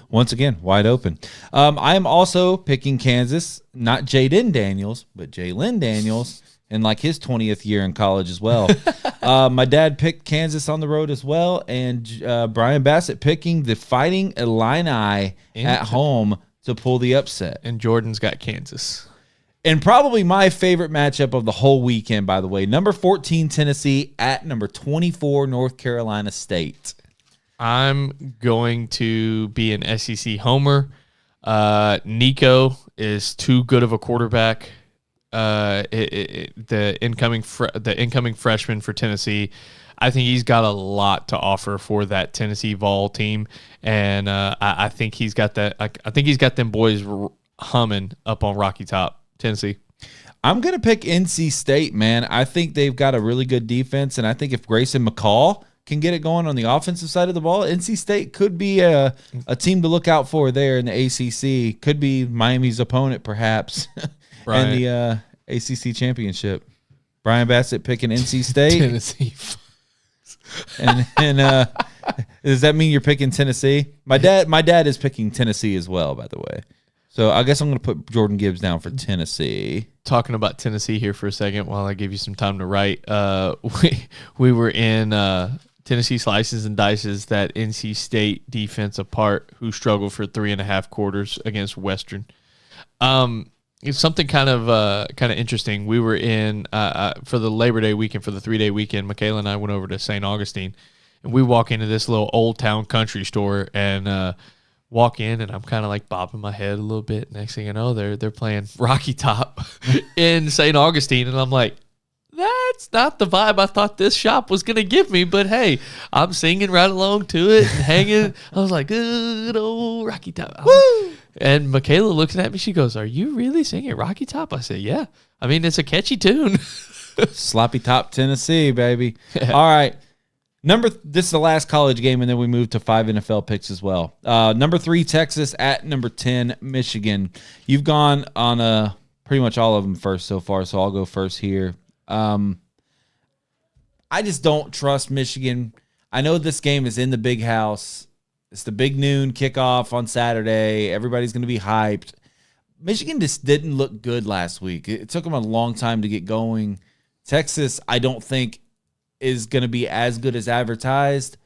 A: Once again, wide open. I am also picking Kansas, not Jaden Daniels, but Jalen Daniels, in like his 20th year in college as well. My dad picked Kansas on the road as well, and Brian Bassett picking the Fighting Illini at home to pull the upset.
B: And Jordan's got Kansas.
A: And probably my favorite matchup of the whole weekend, by the way, number 14, Tennessee at number 24, North Carolina State.
B: I'm going to be an SEC homer. Nico is too good of a quarterback. The incoming freshman for Tennessee, I think he's got a lot to offer for that Tennessee Vol team, and I think he's got that. I think he's got them boys humming up on Rocky Top, Tennessee.
A: I'm gonna pick NC State, man. I think they've got a really good defense, and I think if Grayson McCall can get it going on the offensive side of the ball, NC State could be a team to look out for there in the ACC. Could be Miami's opponent, perhaps,
B: Right.
A: in the ACC championship. Brian Bassett picking NC State.
B: Tennessee.
A: and does that mean you're picking Tennessee? My dad is picking Tennessee as well, by the way. So I guess I'm going to put Jordan Gibbs down for Tennessee.
B: Talking about Tennessee here for a second while I give you some time to write. We were in Tennessee Slices and Dices that NC State defense apart, who struggled for 3.5 quarters against Western. It's something kind of interesting. We were in for the Labor Day weekend, for the 3-day weekend. Michaela and I went over to St. Augustine, and we walk into this little old town country store and walk in, and I'm kind of like bobbing my head a little bit. Next thing I know, they're playing Rocky Top in St. Augustine, and I'm like, that's not the vibe I thought this shop was going to give me, but hey, I'm singing right along to it and hanging. I was like, good old Rocky Top. Woo! And Michaela looks at me. She goes, are you really singing Rocky Top? I said, yeah. I mean, it's a catchy tune.
A: Sloppy Top, Tennessee, baby. All right. This is the last college game, and then we move to 5 NFL picks as well. Number 3, Texas at number 10, Michigan. You've gone on pretty much all of them first so far, so I'll go first here. I just don't trust Michigan. I know this game is in the big house. It's the big noon kickoff on Saturday. Everybody's going to be hyped. Michigan just didn't look good last week. It took them a long time to get going. Texas, I don't think, is going to be as good as advertised,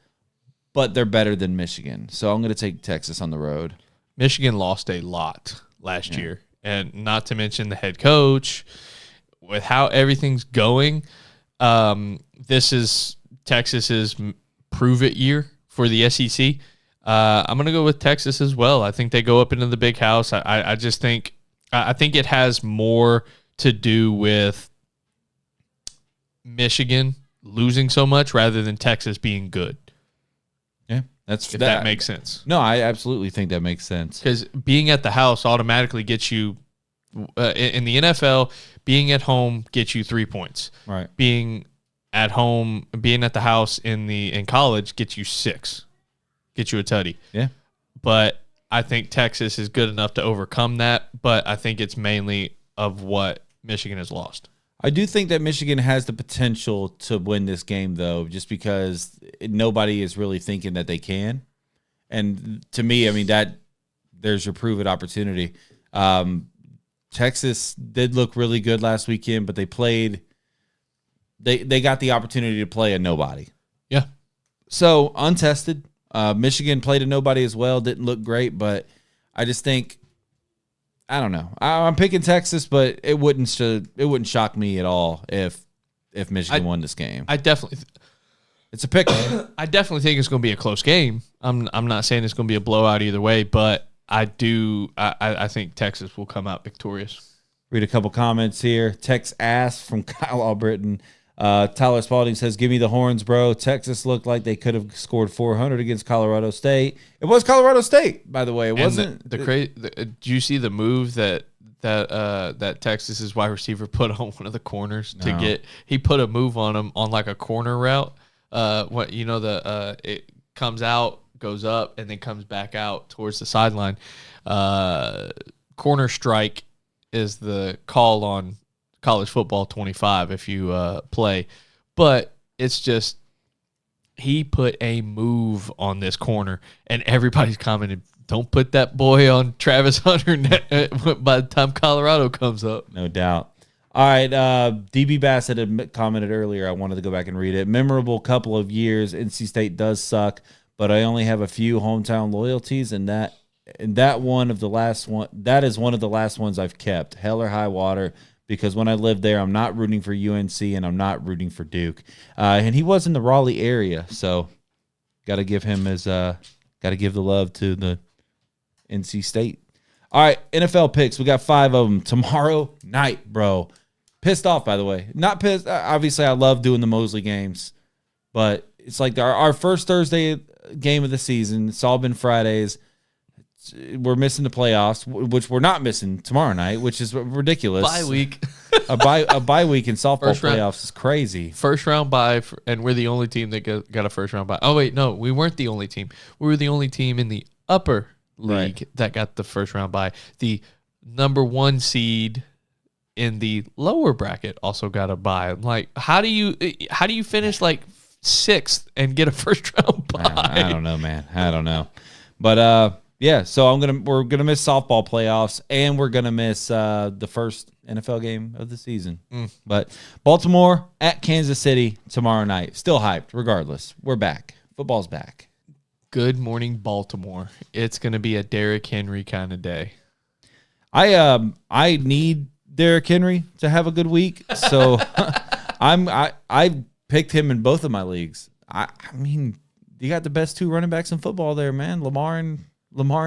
A: but they're better than Michigan. So I'm going to take Texas on the road.
B: Michigan lost a lot last year, and not to mention the head coach. With how everything's going, this is Texas's prove-it year for the SEC. I'm going to go with Texas as well. I think they go up into the big house. I just think it has more to do with Michigan losing so much rather than Texas being good.
A: Yeah,
B: that makes sense.
A: No, I absolutely think that makes sense.
B: Because being at the house automatically gets you in the NFL. Being at home gets you 3 points.
A: Right.
B: Being at the house in college gets you 6. Get you a tutty.
A: Yeah.
B: But I think Texas is good enough to overcome that. But I think it's mainly of what Michigan has lost.
A: I do think that Michigan has the potential to win this game, though, just because nobody is really thinking that they can. And to me, I mean, there's your prove-it opportunity. Texas did look really good last weekend, but they got the opportunity to play a nobody.
B: Yeah.
A: So, untested. Michigan played a nobody as well. Didn't look great, but I just think, I don't know. I'm picking Texas, but it wouldn't shock me at all if Michigan won this game.
B: It's a pick. I definitely think it's going to be a close game. I'm not saying it's going to be a blowout either way, but I think Texas will come out victorious.
A: Read a couple comments here. Tex Ass from Kyle Albritton. Tyler Spalding says, "Give me the horns, bro." Texas looked like they could have scored 400 against Colorado State. It was Colorado State, by the way. It wasn't.
B: Did you see the move that Texas's wide receiver put on one of the corners to get? He put a move on him on like a corner route. It comes out, goes up, and then comes back out towards the sideline. Corner strike is the call on college football 25 if you play, but it's just he put a move on this corner, and everybody's commented, "Don't put that boy on Travis Hunter by the time Colorado comes up."
A: No doubt. All right, DB Bassett had commented earlier. I wanted to go back and read it. Memorable couple of years. NC State does suck, but I only have a few hometown loyalties, and that is one of the last ones I've kept. Hell or high water. Because when I lived there, I'm not rooting for UNC and I'm not rooting for Duke. And he was in the Raleigh area, so got to give the love to the NC State. All right, NFL picks. We got 5 of them tomorrow night, bro. Pissed off, by the way. Not pissed. Obviously, I love doing the Mosley games, but it's like our first Thursday game of the season. It's all been Fridays. We're missing the playoffs, which we're not missing tomorrow night, which is ridiculous.
B: Bye week.
A: a bye week in softball playoffs is crazy.
B: First round bye, and we're the only team that got a first round bye. Oh, wait, no, we weren't the only team. We were the only team in the upper league that got the first round bye. The number 1 seed in the lower bracket also got a bye. I'm like, how do you finish like 6th and get a first round bye?
A: I don't know, man. I don't know. But yeah, so we're gonna miss softball playoffs, and we're gonna miss the first NFL game of the season. But Baltimore at Kansas City tomorrow night. Still hyped, regardless. We're back. Football's back.
B: Good morning, Baltimore. It's gonna be a Derrick Henry kind of day.
A: I need Derrick Henry to have a good week, so I picked him in both of my leagues. I mean, you got the best 2 running backs in football there, man. Lamar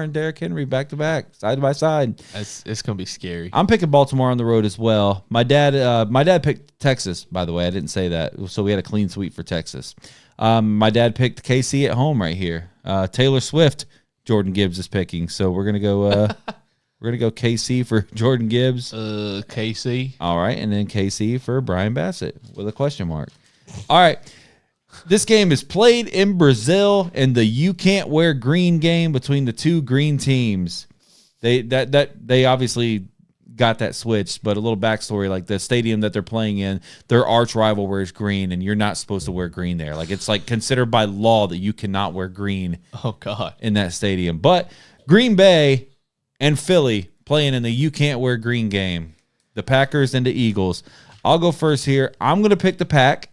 A: and Derrick Henry back to back, side by side.
B: It's gonna be scary.
A: I'm picking Baltimore on the road as well. My dad picked Texas, by the way. I didn't say that, so we had a clean sweep for Texas. My dad picked KC at home right here. Taylor Swift, Jordan Gibbs is picking, so we're gonna go KC for Jordan Gibbs.
B: KC.
A: All right, and then KC for Brian Bassett with a question mark. All right. This game is played in Brazil in the "you can't wear green" game between the two green teams. They obviously got that switched, but a little backstory, like the stadium that they're playing in, their arch rival wears green, and you're not supposed to wear green there. Like, it's like considered by law that you cannot wear green
B: Oh, God.
A: in that stadium. But Green Bay and Philly playing in the "you can't wear green" game. The Packers and the Eagles. I'll go first here. I'm going to pick the Pack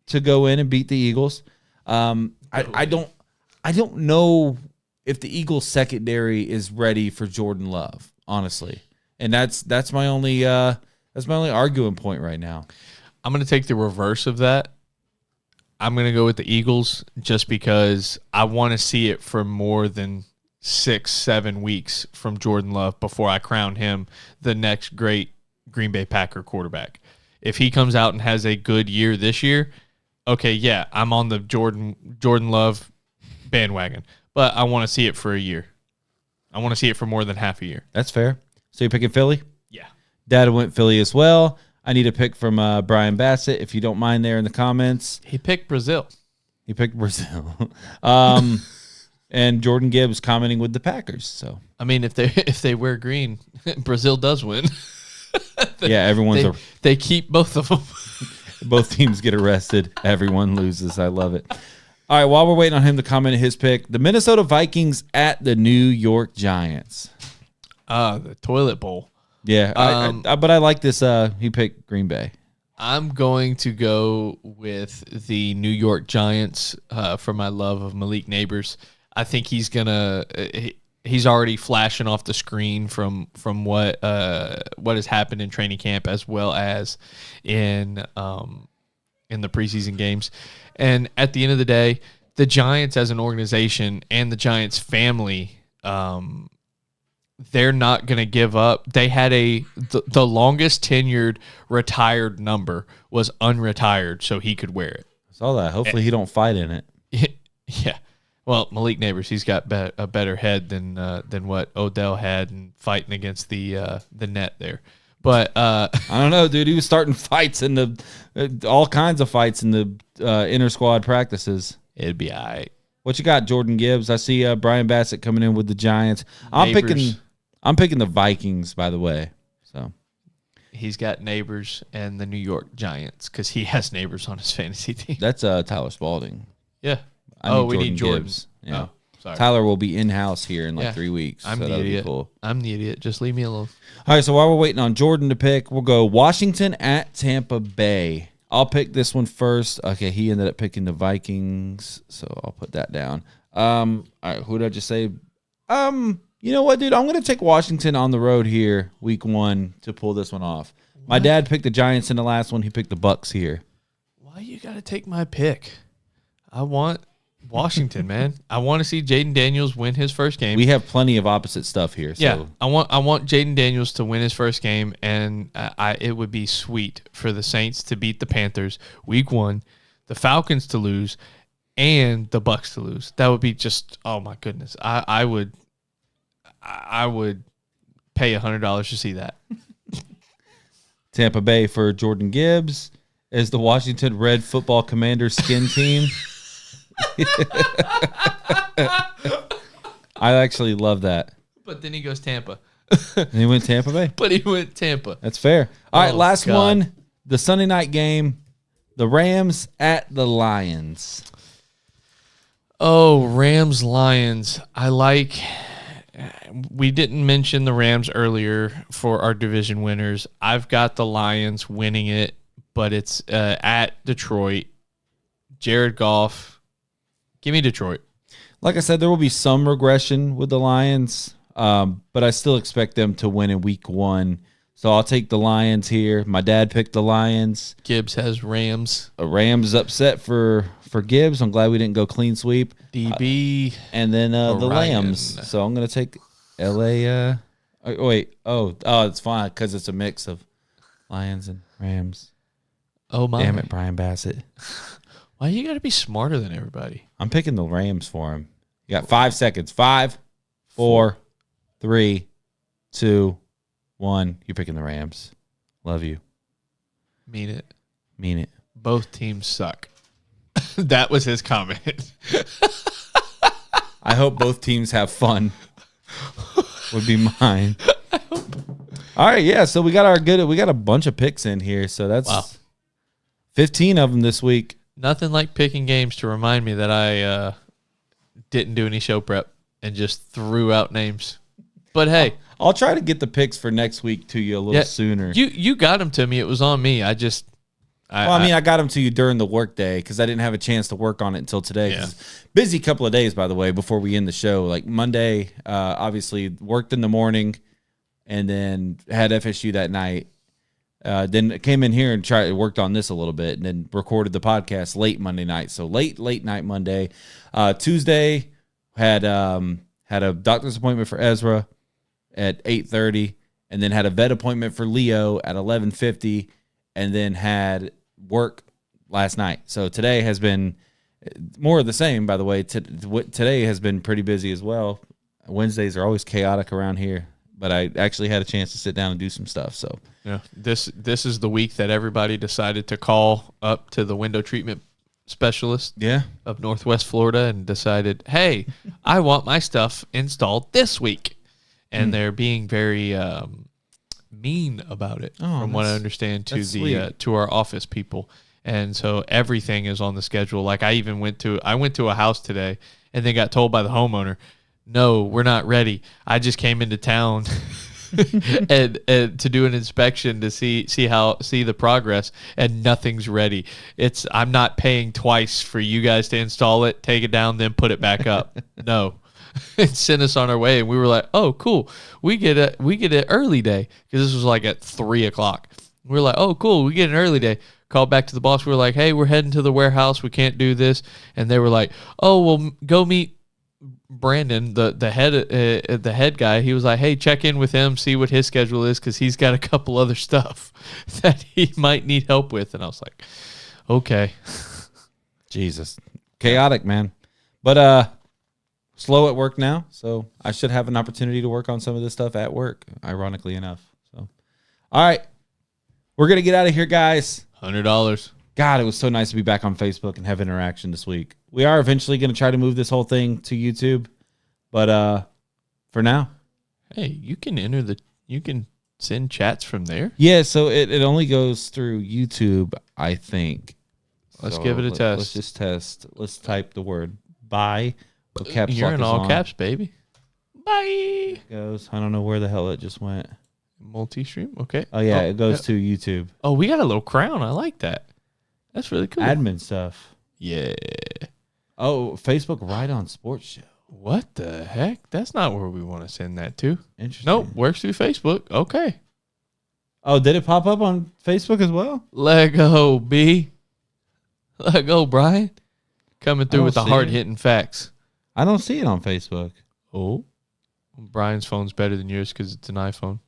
A: to go in and beat the Eagles. I don't know if the Eagles secondary is ready for Jordan Love, honestly. And that's my only arguing point right now.
B: I'm going to take the reverse of that. I'm going to go with the Eagles just because I want to see it for more than 6-7 weeks from Jordan Love before I crown him the next great Green Bay Packer quarterback. If he comes out and has a good year this year, okay, yeah, I'm on the Jordan Love bandwagon. But I want to see it for a year. I want to see it for more than half a year.
A: That's fair. So you're picking Philly?
B: Yeah.
A: Dad went Philly as well. I need a pick from Brian Bassett, if you don't mind, there in the comments.
B: He picked Brazil.
A: He picked Brazil. And Jordan Gibbs commenting with the Packers. So
B: I mean, if they wear green, Brazil does win.
A: yeah,
B: they keep both of them.
A: Both teams get arrested. Everyone loses. I love it. All right, while we're waiting on him to comment his pick, the Minnesota Vikings at the New York Giants.
B: The toilet bowl.
A: Yeah, but I like this. He picked Green Bay.
B: I'm going to go with the New York Giants for my love of Malik Neighbors. I think he's already flashing off the screen from what has happened in training camp as well as in the preseason games. And at the end of the day, the Giants as an organization and the Giants family, they're not going to give up. They had the longest tenured retired number was unretired, so he could wear it.
A: I saw that. Hopefully he don't fight in it.
B: Yeah. Well, Malik Neighbors, he's got a better head than what Odell had in fighting against the net there. But
A: I don't know, dude. He was starting fights in all kinds of fights in the inter squad practices.
B: It'd be all right.
A: What you got, Jordan Gibbs? I see Brian Bassett coming in with the Giants. I'm picking the Vikings, by the way. So
B: he's got Neighbors and the New York Giants because he has Neighbors on his fantasy team.
A: That's Tyler Spalding.
B: Yeah.
A: We need Jordan Gibbs. Yeah.
B: Oh, sorry.
A: Tyler will be in-house here in 3 weeks.
B: I'm the idiot. Cool. I'm the idiot. Just leave me alone.
A: All right, so while we're waiting on Jordan to pick, we'll go Washington at Tampa Bay. I'll pick this one first. Okay, he ended up picking the Vikings, so I'll put that down. All right, who did I just say? You know what, dude? I'm going to take Washington on the road here, week 1, to pull this one off. What? My dad picked the Giants in the last one. He picked the Bucks here.
B: Why you got to take my pick? I want Washington, man. I want to see Jaden Daniels win his first game.
A: We have plenty of opposite stuff here. So.
B: Yeah, I want Jaden Daniels to win his first game, and it would be sweet for the Saints to beat the Panthers week 1, the Falcons to lose, and the Bucks to lose. That would be just, oh my goodness. I would pay $100 to see that.
A: Tampa Bay for Jordan Gibbs is the Washington Red Football Commanders skin team. I actually love that.
B: But then he goes Tampa.
A: And he went Tampa Bay?
B: But he went Tampa.
A: That's fair. All right, last one. The Sunday night game. The Rams at the Lions.
B: Oh, Rams-Lions. We didn't mention the Rams earlier for our division winners. I've got the Lions winning it, but it's at Detroit. Jared Goff. Give me Detroit.
A: Like I said, there will be some regression with the Lions, but I still expect them to win in week 1. So I'll take the Lions here. My dad picked the Lions.
B: Gibbs has Rams.
A: Rams upset for Gibbs. I'm glad we didn't go clean sweep.
B: DB.
A: And then the Lambs. So I'm going to take LA. It's fine because it's a mix of Lions and Rams.
B: Oh, my.
A: Damn it, Brian Bassett.
B: Why you got to be smarter than everybody?
A: I'm picking the Rams for him. You got 5 seconds. 5, 4, 3, 2, 1. You're picking the Rams. Love you.
B: Mean it.
A: Mean it.
B: Both teams suck. That was his comment.
A: I hope both teams have fun. Would be mine. All right, yeah. So we got a bunch of picks in here. So that's 15 of them this week.
B: Nothing like picking games to remind me that I didn't do any show prep and just threw out names. But hey,
A: I'll try to get the picks for next week to you a little sooner.
B: You got them to me. It was on me. I
A: got them to you during the work day because I didn't have a chance to work on it until today.
B: Yeah.
A: Busy couple of days, by the way, before we end the show. Like Monday, obviously worked in the morning and then had FSU that night. Then came in here and worked on this a little bit and then recorded the podcast late Monday night. So late night Monday. Tuesday had a doctor's appointment for Ezra at 8:30 and then had a vet appointment for Leo at 11:50 and then had work last night. So today has been more of the same, by the way. Today has been pretty busy as well. Wednesdays are always chaotic around here, but I actually had a chance to sit down and do some stuff. So
B: yeah, this is the week that everybody decided to call up to the window treatment specialist of Northwest Florida and decided, hey, I want my stuff installed this week. And they're being very mean about it, from what I understand, to our office people. And so everything is on the schedule. Like I went to a house today and then got told by the homeowner, no, we're not ready. I just came into town and to do an inspection to see the progress, and nothing's ready. I'm not paying twice for you guys to install it, take it down, then put it back up. No. And sent us on our way, and we were like, "Oh, cool! We get an early day," because this was like at 3:00. We were like, "Oh, cool! We get an early day." Called back to the boss. We were like, "Hey, we're heading to the warehouse. We can't do this," and they were like, "Oh, well, go meet Brandon, the head guy." He was like, "Hey, check in with him, see what his schedule is, because he's got a couple other stuff that he might need help with." And I was like, "Okay."
A: Jesus, chaotic, man. But slow at work now, so I should have an opportunity to work on some of this stuff at work, ironically enough. So, all right, we're going to get out of here, guys.
B: $100.
A: God, it was so nice to be back on Facebook and have interaction this week. We are eventually going to try to move this whole thing to YouTube, but for now.
B: Hey, you can send chats from there.
A: Yeah, so it only goes through YouTube, I think.
B: Let's give it a test.
A: Let's just test. Let's type the word bye. Caps
B: You're in all caps, baby. Bye.
A: It goes. I don't know where the hell it just went.
B: Multi-stream. Okay.
A: Oh yeah, it goes to YouTube.
B: Oh, we got a little crown. I like that. That's really cool.
A: Admin stuff.
B: Yeah.
A: Oh, Facebook Right On Sports Show.
B: What the heck? That's not where we want to send that to.
A: Interesting.
B: Nope. Works through Facebook. Okay.
A: Oh, did it pop up on Facebook as well?
B: Let go, B. Let go, Brian. Coming through with the hard-hitting facts.
A: I don't see it on Facebook.
B: Oh. Brian's phone's better than yours because it's an iPhone.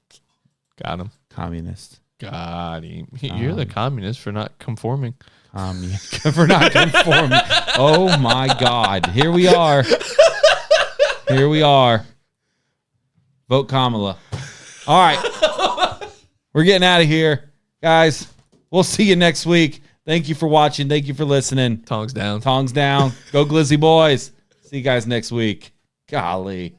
B: Got him.
A: Communist.
B: Got him. You're the communist for not conforming.
A: For not conforming. Oh, my God. Here we are. Here we are. Vote Kamala. All right. We're getting out of here. Guys, we'll see you next week. Thank you for watching. Thank you for listening.
B: Tongs down.
A: Tongs down. Go Glizzy boys. See you guys next week. Golly.